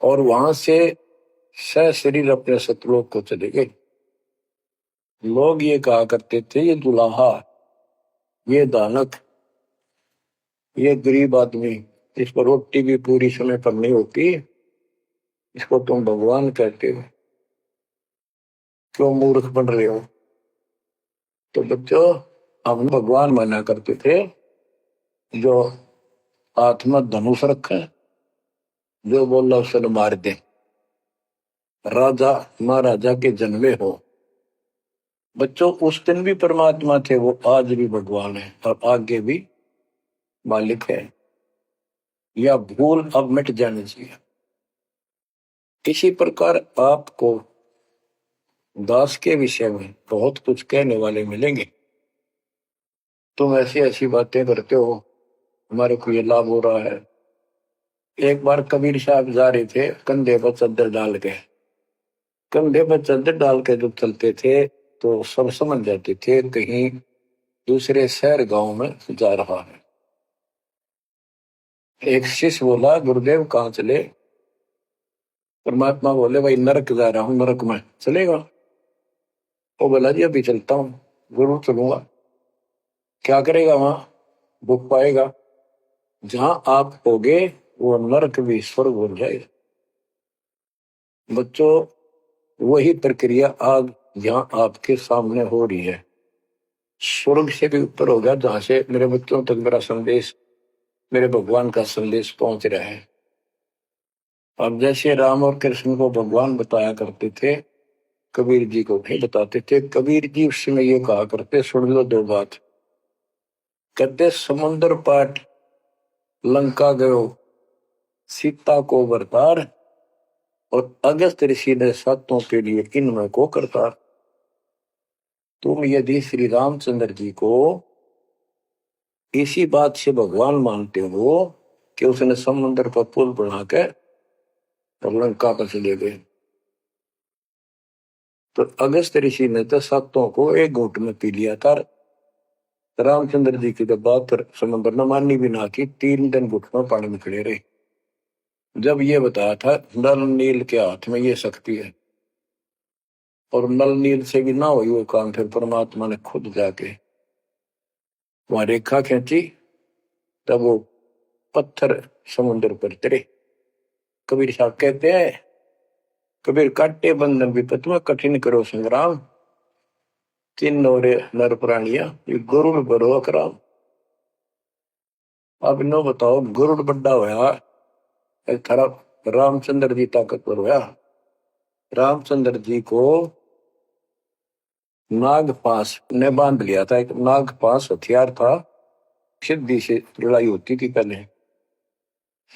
Speaker 1: और वहां से सशरीर अपने सतलोक को चले गए। लोग ये कहा करते थे ये दुल्हा, ये दानक, ये गरीब आदमी, इस पर रोटी भी पूरी समय पर नहीं होती, इसको तुम भगवान कहते हो, क्यों मूर्ख बन रहे हो। तो बच्चों, हम भगवान माना करते थे जो आत्मा धनुष रखे, जो बोला उसे मार दे, राजा महाराजा के जन्मे हो। बच्चों, उस दिन भी परमात्मा थे, वो आज भी भगवान है और आगे भी मालिक है। या भूल अब मिट जानी चाहिए। इसी प्रकार आपको दास के विषय में बहुत कुछ कहने वाले मिलेंगे। तुम ऐसी ऐसी बातें करते हो, हमारे को ये लाभ हो रहा है। एक बार कबीर साहब जा रहे थे, कंधे पर चादर डाल के, कंधे पर चादर डाल के जब चलते थे तो सब समझ जाते थे कहीं दूसरे शहर गांव में जा रहा है। एक शिष्य बोला, गुरुदेव कहाँ चले? परमात्मा बोले, भाई नरक जा रहा हूं, नरक में चलेगा? वो बोला, जी अभी चलता हूँ। गुरु चलूंगा। क्या करेगा वहां? भूख पाएगा। जहां आप होगे वो नरक भी स्वर्ग बन जाएगा। बच्चों, वही प्रक्रिया आज यहाँ आपके सामने हो रही है। स्वर्ग से भी ऊपर होगा, जहां से मेरे बच्चों तक मेरा संदेश, मेरे भगवान का संदेश पहुंच रहा है। अब जैसे राम और कृष्ण को भगवान बताया करते थे, कबीर जी को नहीं बताते थे। कबीर जी उस समय ये कहा करते, सुन लो दो बात। कहते, समुद्र पाट लंका गयो, सीता को बरतार, और अगस्त ऋषि ने सातों के लिए इनमें को करतार। तुम यदि श्री रामचंद्र जी को इसी बात से भगवान मानते हो कि उसने समुद्र पर पुल बना के लंका पर चले गए, तो अगस्त ऋषि ने तो सातों को एक घूंट में पी लिया था। रामचंद्र जी की तो बात समुद्र ने माननी भी ना की, 3 दिन घुटनों पानी में खड़े रहे। जब ये बताया था नल नील के हाथ में ये शक्ति है, और नल नील से भी ना हुई वो काम, फिर परमात्मा ने खुद जाके वहां रेखा खींची, तब वो पत्थर समुद्र पर तरे। कबीर साहब कहते हैं, कबीर काटे बंधन विपत में कठिन करो संग्राम, तीन नौरे नर प्राणिया ये गरुड़ बरो अकराम। अब नो बताओ, गरुड़ बड्डा होया, थारा रामचंद्र जी ताकतवर होया। रामचंद्र जी को नागपाश ने बांध लिया था। एक नागपाश हथियार था, सिद्धि से लड़ाई होती थी पहले।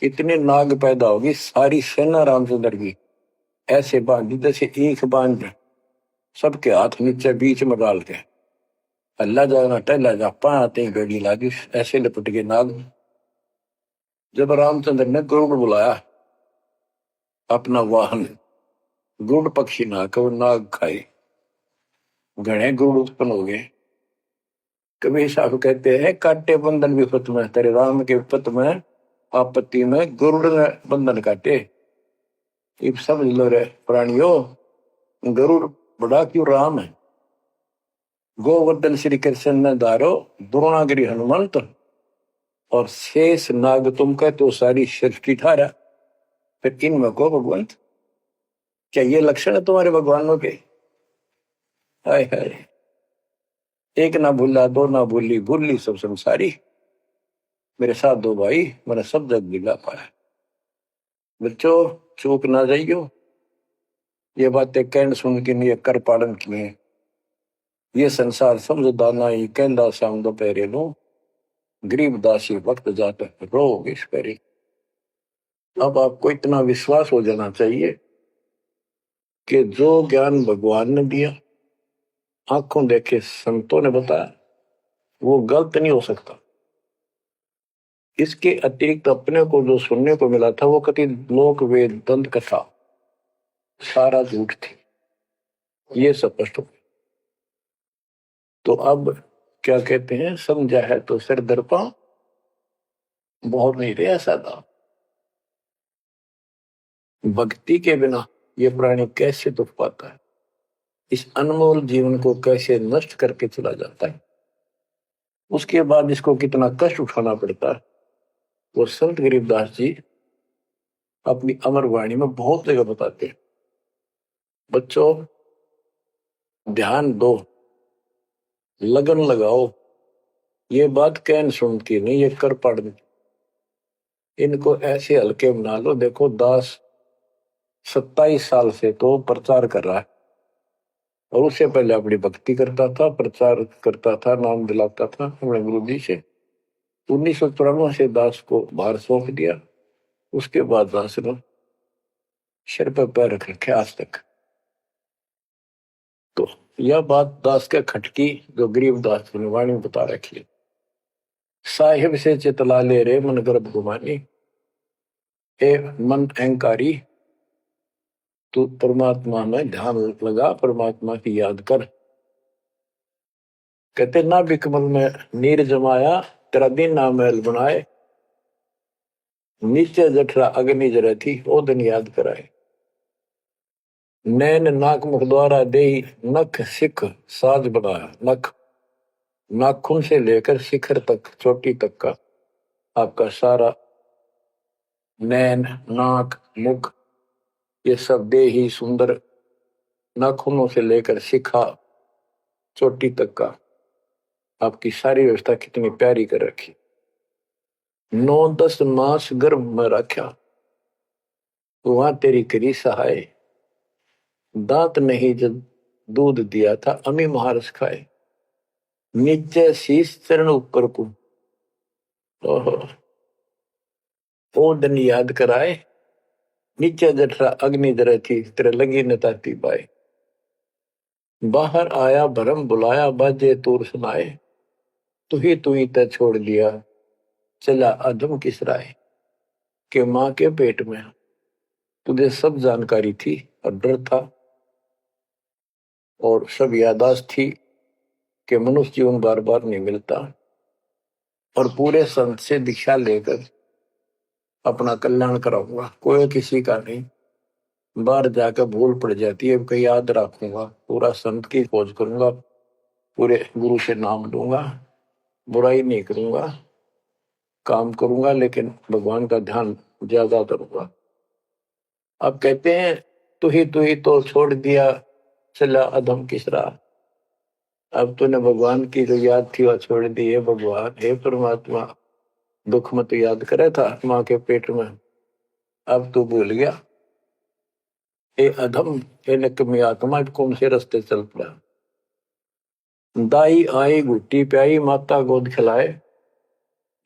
Speaker 1: इतने नाग पैदा होगी, सारी सेना रामचंद्र की ऐसे बांधी जैसे एक बांध, सबके हाथ नीचे बीच में डाल के अल्लाह जाना टहला जा पाते गड़ी लागी, ऐसे लपट के नाग। जब रामचंद्र ने गरुड़ बुलाया अपना वाहन, गरुड़ पक्षी ना को नाग खाए, घने गरुड़ उत्पन्न हो गए। कबीर साहब कहते हैं, काटे बंधन विपत में, तेरे राम के विपत में आपत्ति में गरुड़ ने बंधन काटे। इब समझ लो रे प्राणियों, गरुड़ बड़ा क्यों राम है। गोवर्धन श्री कृष्ण ने धारो, द्रोणागिरी हनुमंत, और शेष नाग तुम कहते तो सारी सृष्टि ठारा। फिर इनमें को भगवंत, क्या ये लक्षण है तुम्हारे भगवानों के? हाय हाय, एक ना भूला दो ना भूली, भूली सब संसारी, मेरे साथ दो भाई मैंने सब जग दिला पाया। बच्चों, चूक ना जाइयो, ये बातें कहन सुन के नहीं कर पालन किए। ये संसार समझदा नहीं, कहंदा शाम दोपहरे नो, गरीब दासी वक्त जाता रो इस पहरे। अब आपको इतना विश्वास हो जाना चाहिए कि जो ज्ञान भगवान ने दिया, आंखों देखे संतों ने बताया, वो गलत नहीं हो सकता। इसके अतिरिक्त अपने को जो सुनने को मिला था, वो कति लोक वेद दंत कथा सारा झूठ थी, ये स्पष्ट हो। तो अब क्या कहते हैं, समझा है तो सिर दर्पा, बहुत नहीं रहा सादा। भक्ति के बिना ये प्राणी कैसे दुख पाता है, इस अनमोल जीवन को कैसे नष्ट करके चला जाता है, उसके बाद इसको कितना कष्ट उठाना पड़ता है, वो संत गरीबदास जी अपनी अमर वाणी में बहुत जगह बताते हैं। बच्चों, ध्यान दो, लगन लगाओ, ये बात कहन सुनती नहीं, ये कर पड़नी। इनको ऐसे हल्के बना लो। देखो, दास 27 साल से तो प्रचार कर रहा है, और उससे पहले अपनी भक्ति करता था, प्रचार करता था, नाम दिलाता था अपने गुरु जी से। 1994 से दास को भार सौंप दिया, उसके बाद दास ने सिर पर पैर रख रखे आज तक। तो यह बात दास के खटकी जो गरीब दास की वाणी बता रखी। साहिब से चितला ले रे मन गर्भ गुमानी, ए मन अहंकारी तू परमात्मा में ध्यान लगा, परमात्मा की याद कर। कहते ना भी कमल में नीर जमाया, तेरा दिन ना महल बनाए, नीचे जठरा अग्नि जरे थी ओ दिन याद कराए। नैन नाक मुख द्वारा दे नख सिख साज बनाया, नख नाखून से लेकर शिखर तक चोटी तक का आपका सारा नैन नाक मुख ये सब दे ही सुंदर, नाखूनों से लेकर शिखा चोटी तक का आपकी सारी व्यवस्था कितनी प्यारी कर रखी। 9-10 मास गर्भ में रखा, वहां तेरी करी सहाय, दांत नहीं जब दूध दिया था अमी महारस खाए, नीचे शीश चरण ऊपर को ओहो ओ दिन याद कराए, नीचे जठरा अग्नि जरे थी तेरे लगी न ताती पाए। बाहर आया भरम बुलाया बाजे तूर सुनाए, तू ही तय छोड़ दिया चला अधम किस राय। के माँ के पेट में तुझे सब जानकारी थी और डर था और सब यादाश्त थी कि मनुष्य जीवन बार बार नहीं मिलता, और पूरे संत से दीक्षा लेकर अपना कल्याण कराऊंगा, कोई किसी का नहीं। बाहर जाकर भूल पड़ जाती है, कहीं याद रखूंगा, पूरा संत की खोज करूंगा, पूरे गुरु से नाम लूंगा, बुराई नहीं करूंगा, काम करूंगा लेकिन भगवान का ध्यान ज्यादा करूंगा। अब कहते हैं तू ही तो छोड़ दिया चला अधम किस राह। अब तूने भगवान की जो याद थी वह छोड़ दी है। भगवान हे परमात्मा, दुख मत याद करे था माँ के पेट में, अब तू भूल गया। ए अधम ए नकमी आत्मा, कौन से रास्ते चल पड़ा। दाई आई घुट्टी प्याई माता गोद खिलाए,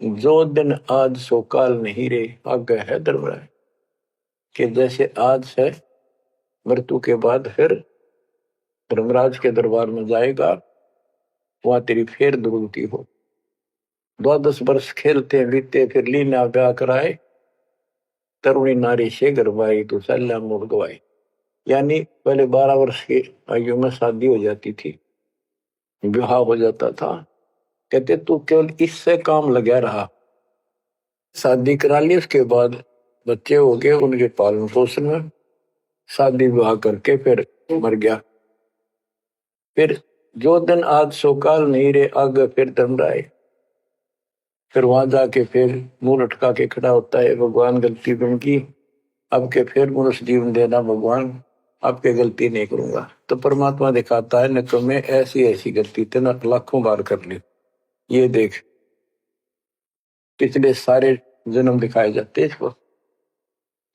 Speaker 1: जो दिन आज सो काल नहीं रे आगे है दरबार। कि जैसे आज है मृत्यु के बाद फिर धर्मराज के दरबार में जाएगा, वहां तेरी फेर दुर्गति हो। 12 वर्ष खेलते बीते फिर लीना ब्याह कराए, तरुणी नारी से गरबाई तो सल्ला मोड़ गवाई। यानी पहले 12 वर्ष की आयु में शादी हो जाती थी, विवाह हो जाता था। कहते तू केवल इससे काम लगा रहा, शादी करा ली, उसके बाद बच्चे हो गए, उनके पालन पोषण में शादी विवाह करके फिर मर गया। फिर जो दिन आज सोकाल नहीं रे आगे फिर धर्मराय। फिर वहां जाके फिर मुंह लटका के खड़ा होता है, भगवान गलती बन की, अब के फिर मनुष्य जीवन देना भगवान, आपके गलती नहीं करूंगा। तो परमात्मा दिखाता है न मैं ऐसी ऐसी गलती तेना लाखों बार कर ली, ये देख पिछले सारे जन्म दिखाए जाते इसको।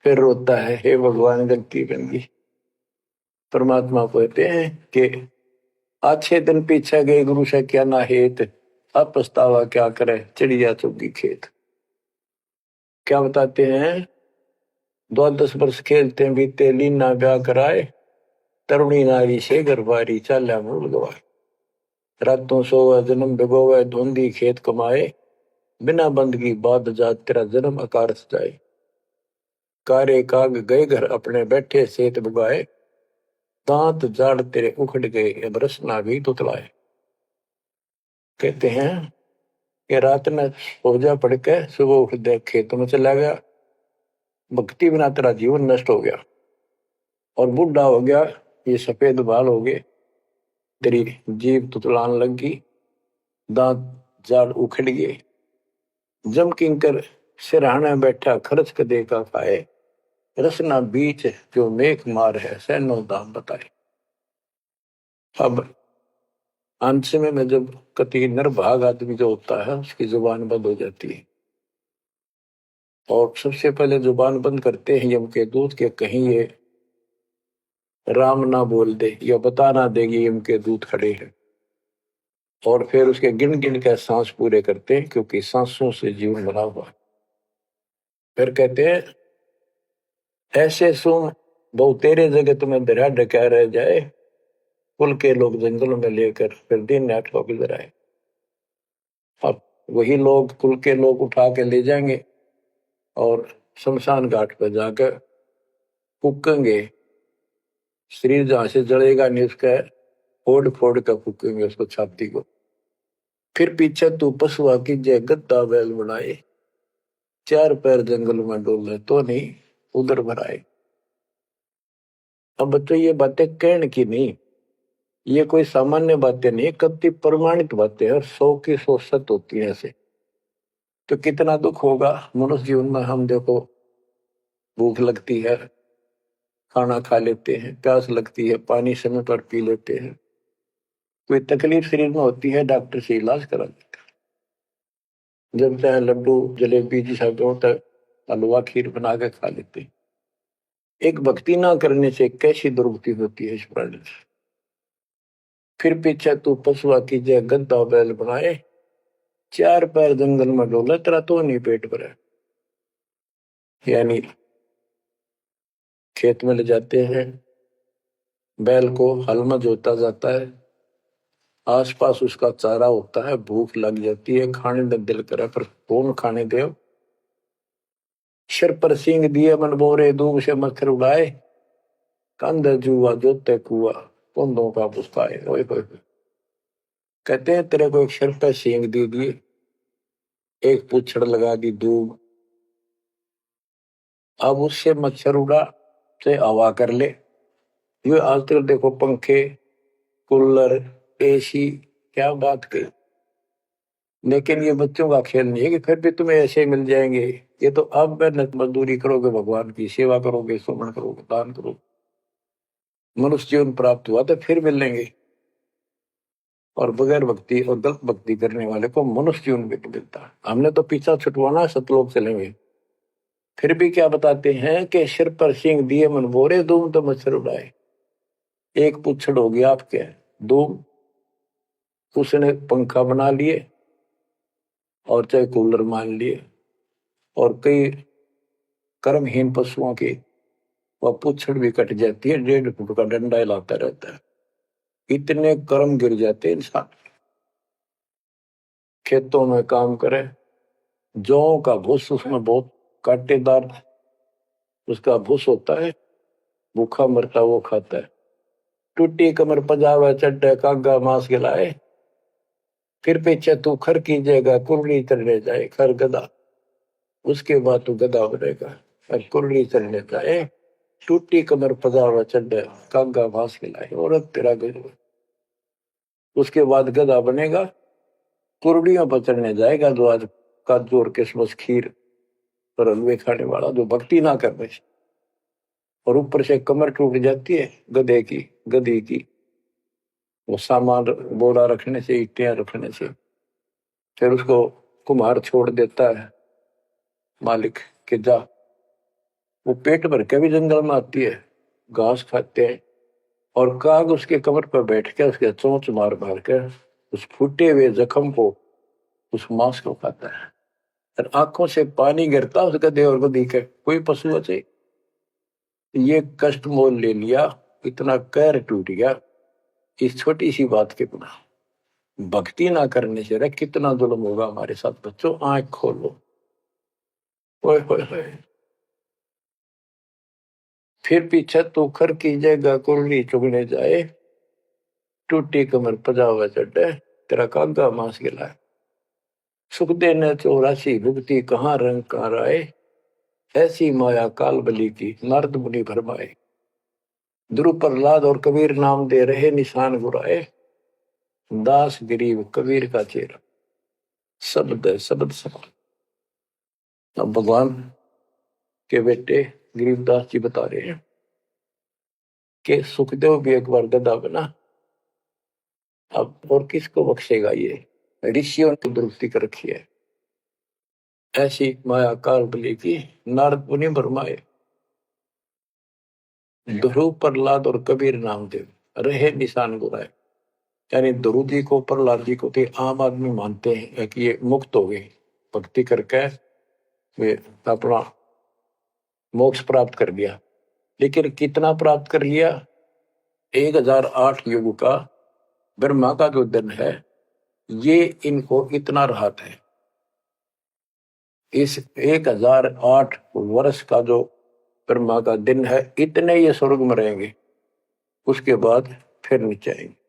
Speaker 1: फिर रोता है हे भगवान गलती बन गई। परमात्मा कहते हैं कि अच्छे दिन पीछे गए गुरु से क्या ना हेत, अब पछतावा क्या करे चिड़िया चुगी खेत। क्या बताते हैं 12 वर्ष खेलते बीते लीना ब्याह कराए, तरुणी नारी से गरबारी चाल्या मूल गवाए। रातों सोवे जन्म भिगोवे धुंधी खेत कमाए, बिना बंदगी बाद जात तेरा जन्म आकार सजाए। कारे काग गए घर अपने बैठे सेत बुगाए, दांत जाड़ तेरे उखड़ गए अब रसना भी तुतलाए। कहते हैं कि रात में सोजा पड़ के सुबह उठ दे खेतों में चला गया, भक्ति बिना तेरा जीवन नष्ट हो गया और बूढ़ा हो गया, ये सफेद बाल हो गए, तेरी जीभ तुतलान लगी, दांत जाड़ उखड़ गए। जम किंकर सिरहाने बैठा खर्च कदे का खाए, रसना बीच जो मेघ मार है सैनो दाम बताए। अब अंत में जब कति निर्भाग आदमी जो होता है उसकी जुबान बंद हो जाती है, और सबसे पहले जुबान बंद करते हैं यम के दूत के कहीं ये राम ना बोल दे या बता ना देगी यम के दूत खड़े हैं, और फिर उसके गिन गिन के सांस पूरे करते हैं क्योंकि सांसों से जीवन बना हुआ है। फिर कहते हैं ऐसे सुन बहु तेरे जगह तुम्हें दरिया ढका रह जाए, कुल के लोग जंगलों में लेकर फिर दिन रात को गुजर आए। अब वही लोग कुल के लोग उठा के ले जाएंगे और शमशान घाट पर जाकर फूकेंगे। शरीर जहां से जलेगा नहीं उसका फोड़ फोड़ कर फूकेंगे उसको, छाती को। फिर पीछे तू पशुआ की जय गद्दा बैल बनाए, चार पैर जंगल में डोले तो नहीं उधर भराए। अब बच्चों ये बातें कहने की नहीं, ये कोई सामान्य बातें नहीं, कति प्रमाणित बातें हैं और 100 की 100 सत्य होती है ऐसे। तो कितना दुख होगा मनुष्य जीवन में। हम देखो भूख लगती है खाना खा लेते हैं, प्यास लगती है पानी समय पर पी लेते हैं, कोई तकलीफ शरीर में होती है डॉक्टर से इलाज करा देते हैं, जब चाहे लड्डू जलेबी जिस तक हलवा खीर बना के खा लेते हैं। एक भक्ति ना करने से कैसी दुर्गति होती है इस प्राणी से। फिर पीछे तू पशुआ की जय गद्दा बैल बनाए, चार पैर जंगल में डोले तेरा तो नहीं पेट भरे। यानी खेत में ले जाते हैं, बैल को हल में जोता जाता है, आसपास उसका चारा होता है, भूख लग जाती है, खाने का दिल करे पर कौन खाने दे। सिर पर सींग दिए मन बोरे दूब से मच्छर उड़ाए, कंध जुआ जोते कुआ कुंदों का पुस्ताए। ओए होए, कहते हैं तेरे को एक सिर पर सींग दे दिए, एक पूछड़ लगा दी दूब, अब उससे मच्छर उड़ा से हवा कर ले। ये आजकल देखो पंखे कूलर एसी, क्या बात कही। लेकिन ये बच्चों का खेल नहीं है कि फिर भी तुम्हें ऐसे मिल जाएंगे। ये तो अब मेहनत मजदूरी करोगे, भगवान की सेवा करोगे, सुमन करोगे, दान करोगे, मनुष्य जीवन प्राप्त हुआ तो फिर मिलेंगे। और बगैर भक्ति और गलत भक्ति करने वाले को मनुष्य जीवन भी नहीं मिलता। हमने तो पीछा छुटवाना, सतलोक चलेंगे। फिर भी क्या बताते हैं कि सिर पर सींग दिए मन बोरे दूम तो मच्छर उड़ाए। एक पुच्छड़ हो गया आपके दूम, उसने पंखा बना लिए और चाहे कूलर मान लिए, और कई कर्महीन पशुओं की वह पुच्छड़ भी कट जाती है, 1.5 फुट का डंडा हिलाता रहता है। इतने कर्म गिर जाते इंसान। खेतों में काम करे, जौ का भूस उसमें बहुत कांटेदार उसका भूस होता है, भूखा मरता वो खाता है। टूटी कमर पजावा चड्डे कागा मांस खिलाए, फिर पीछे तू खर कीजिएगा कुर्री चढ़ने जाए। खर गधा, उसके बाद तू गधा बनेगा और कुर्री चढ़ने जाए। टूटी कमर पजावा चड्डे कागा मांस खिलाए, औरत तेरा गजब। उसके बाद गधा बनेगा, कुर्डियों पर चढ़ने जाएगा, जो आज काजू और किशमिश खीर और हलवे खाने वाला, जो भक्ति ना करने से। और ऊपर से कमर टूट जाती है गधे की गधी की, वो सामान बोरा रखने से, ईटियां रखने से। फिर उसको कुम्हार छोड़ देता है मालिक के जा। वो पेट भर के भी जंगल में आती है, घास खाते हैं, और काग उसके कमर पर बैठ के उसके चोंच मार मार कर उस फूटे हुए जख्म को, उस मांस को खाता है। और आंखों से पानी गिरता उस गधे और गधी के। कोई पशु से ये कष्ट मोल ले लिया, इतना कहर टूट गया इस छोटी सी बात के बिना। भक्ति ना करने से कितना जुल्म होगा हमारे साथ। बच्चों आंख खोलो। ओए होए होए। फिर पीछे तो खर कीजिएगा कुर्ली चुगने जाए, टूटी कमर पजावा चढ़े तेरा कागा मांस गिलाए। सुख देने 84 भुगती कहाँ रंग कहाँ राय, ऐसी माया काल बली की नारद मुनि भरमाए। ध्रुव प्रहलाद और कबीर नाम दे रहे निशान गुराए, दास गरीब कबीर का चेहरा शब्द है शब्द समान। अब भगवान के बेटे गरीबदास जी बता रहे हैं कि सुखदेव भी एक बार गधा बना, अब और किसको बख्शेगा। ये ऋषियों ने दुरुस्ती कर रखी है। ऐसी माया काल बली की नारद मुनि भरमाए। ध्रुव प्रहलाद और कबीर नामदेव रहे निशान गुराए। यानी ध्रुव जी को प्रहलाद जी को तो आम आदमी मानते हैं कि ये मुक्त हो गए, भक्ति करके वे अपना मोक्ष प्राप्त कर लिया। लेकिन कितना प्राप्त कर लिया? 1008 युग का ब्रह्मा का जो दिन है, ये इनको इतना राहत है। इस 1008 वर्ष का जो ब्रह्मा का दिन है, इतने ये स्वर्ग में रहेंगे, उसके बाद फिर नीचे आएंगे।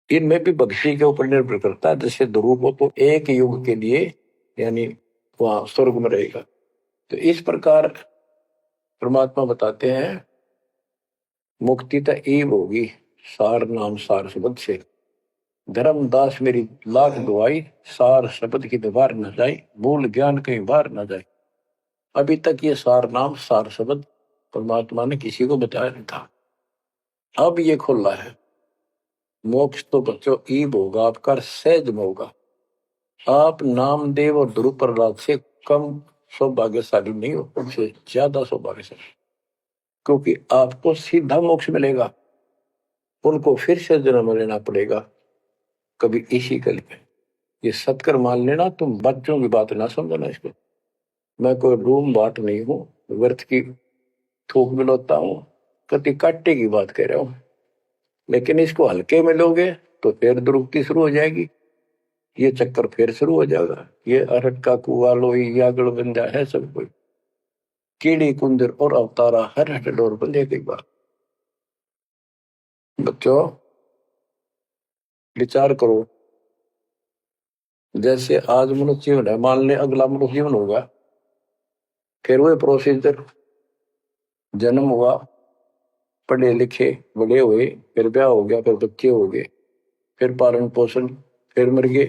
Speaker 1: इनमें भी भक्ति के ऊपर निर्भर करता है। जैसे ध्रुव को तो एक युग के लिए यानी वहां स्वर्ग में रहेगा। तो इस प्रकार परमात्मा बताते हैं मुक्ति तो ईव होगी सार नाम सार शब्द से। धर्मदास मेरी लाख दुआई, सार शब्द की दीवार न जाए, मूल ज्ञान कहीं बाहर न जाए। अभी तक ये सार नाम सार शब्द परमात्मा ने किसी को बताया नहीं था, अब ये खुला है। मोक्ष तो बच्चों ईब होगा आपका, सहज में होगा। आप नामदेव और ध्रुव प्रहलाद से कम सौभाग्यशाली नहीं हो, उनसे ज्यादा सौभाग्यशाली, क्योंकि आपको सीधा मोक्ष मिलेगा। उनको फिर से जन्म लेना पड़ेगा कभी इसी कल में। ये सत्कर मान लेना, तुम बच्चों की बात ना समझना इसको। मैं कोई रूम बाट नहीं हूं, व्यर्थ की थूक मिलोता हूं, कति काटे की बात कह रहा हूं। लेकिन इसको हल्के में लोगे तो फिर दुरुक्ति शुरू हो जाएगी, ये चक्कर फिर शुरू हो जाएगा। ये अरट का कुआ लोई यागड़ बंदा है सब कोई, कीड़ी कुंदर और अवतारा हर हट डोर बंदे की बात। बच्चों विचार करो, जैसे आज मनुष्य जीवन है, मान ले अगला मनुष्य जीवन होगा, फिर वही प्रोसीजर, जन्म हुआ, पढ़े लिखे बड़े हुए, फिर ब्याह हो गया, फिर बच्चे हो गए, फिर पालन पोषण, फिर मर गए,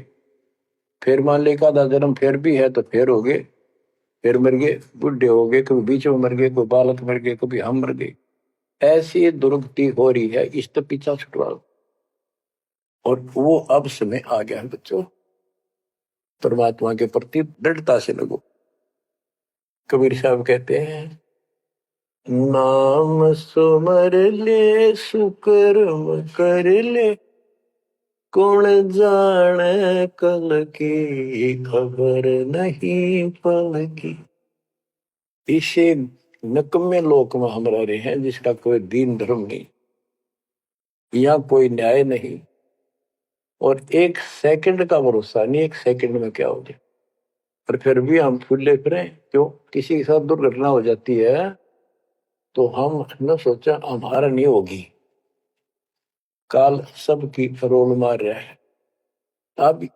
Speaker 1: फिर मान ले का जन्म फिर भी है तो फिर हो गए, फिर मर गए, बुढ़े हो गए, कभी बीच में मर गए, कोई बालक मर गए, कभी हम मर गए। ऐसी दुर्गति हो रही है, इस तो पीछा छुटवाओ। और वो अब समय आ गया है बच्चों, परमात्मा के प्रति दृढ़ता से लगो। कबीर साहब कहते हैं, नाम सुमर ले सुकर्म कर ले, कौन जाने कल की खबर नहीं पल की। इसे नकम्मे लोक में हम रह रहे हैं, जिसका कोई दीन धर्म नहीं, यहाँ कोई न्याय नहीं, और एक सेकंड का भरोसा नहीं, एक सेकंड में क्या हो जाए। और फिर भी हम फूले फिरे, क्यों? किसी के साथ दुर्घटना हो जाती है तो हम न सोचा हमारा नहीं होगी, काल सबकी रोल मार रहा है। अब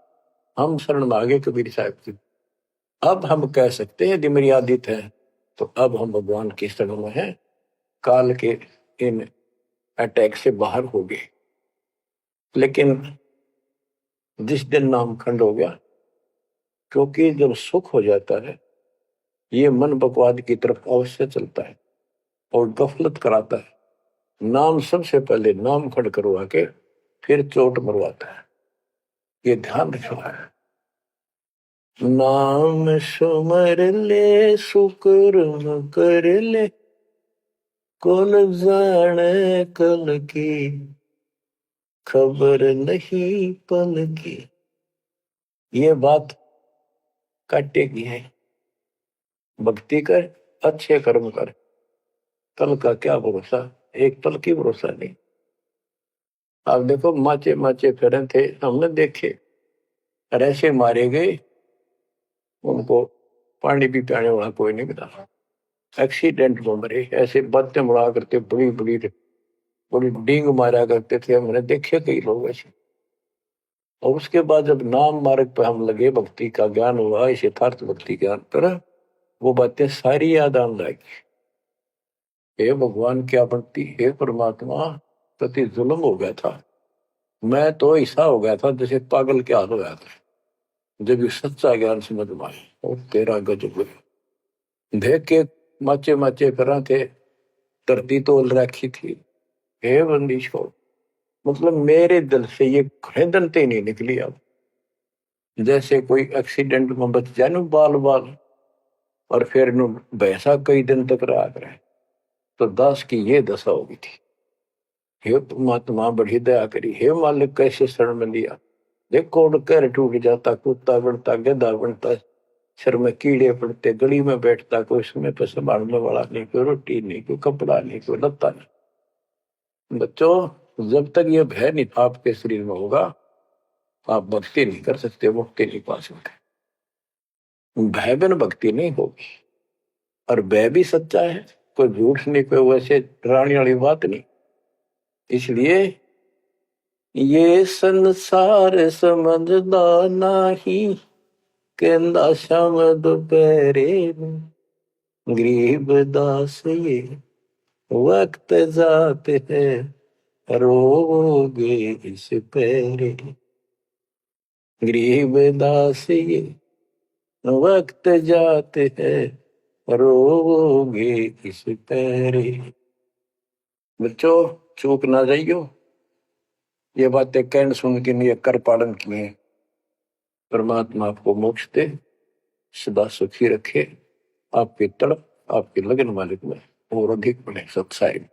Speaker 1: हम शरण मांगे कबीर साहब की, अब हम कह सकते हैं यदि मेरी आदित है तो अब हम भगवान की शरण में हैं, काल के इन अटैक से बाहर हो गए। लेकिन जिस दिन नाम खंड हो गया, क्योंकि जब सुख हो जाता है ये मन बकवाद की तरफ अवश्य चलता है और गफलत कराता है। नाम सबसे पहले नाम खंड करवा के फिर चोट मरवाता है, ये ध्यान रखना है। नाम सुमर ले सुकर्म कर ले, कौन जाने कल की खबर नहीं पल की। ये बात काटेगी है, भक्ति कर, अच्छे कर्म कर, कल का क्या भरोसा, एक पल की भरोसा नहीं। आप देखो माचे माचे फिरे थे, हमने देखे, और ऐसे मारे गए, उनको पानी भी पियाने वाला कोई नहीं मिला, एक्सीडेंट में मरे। ऐसे बातें उड़ा करते, बड़ी बड़ी बड़ी डींग मारा करते थे, हमने देखे कई लोग ऐसे। और उसके बाद जब नाम मार्ग पर हम लगे, भक्ति का ज्ञान हुआ, इस यथार्थ भक्ति ज्ञान पर, वो बातें सारी याद आने लगी। हे भगवान क्या बनती, हे परमात्मा, प्रति जुल्म हो गया था। मैं तो ऐसा हो गया था जैसे पागल के हाल हो गया था, जब ये सच्चा ज्ञान समझ में आए। और तेरा गजब देख के माचे माचे करा थे, धरती तोल रखी थी। हे बंदिश को, मतलब मेरे दिल से ये खरीदनते नहीं निकली। अब जैसे कोई एक्सीडेंट में बच जाए न बाल बाल, और फिर नु भैंसा कई दिन तक रहा करे, तो दास की ये दशा होगी थी। हे परमात्मा बड़ी दया करी, हे मालिक कैसे शरण में लिया। देखो कर टूट जाता, कुत्ता बनता, गधा बनता, सिर में कीड़े पड़ते, गली में बैठता, कोई समय पर संभालने वाला नहीं, कोई रोटी नहीं, कोई कपड़ा नहीं, कोई लत्ता नहीं। बच्चों, जब तक ये भय नहीं आपके शरीर में होगा, आप भक्ति नहीं कर सकते, मुक्ति नहीं पा सकते। भय बिन भक्ति नहीं होगी। और भय भी सच्चा है, कोई झूठ नहीं, कोई वैसे डराने वाली बात नहीं। इसलिए ये संसार समझदा नहीं, कहंदा शाम दोपहरे गरीब दास ये वक्त जाते है रोगे इस पैरे। गरीब दास ये वक्त जाते हैं रोगे इस पैरे। बच्चों, चूक ना जाइयो, ये बातें कहन सुन के नहीं कर पालन किए। परमात्मा आपको मोक्ष दे, सदा सुखी रखे, आपकी तड़प आपके लगन मालिक में और अधिक बने सत्साई।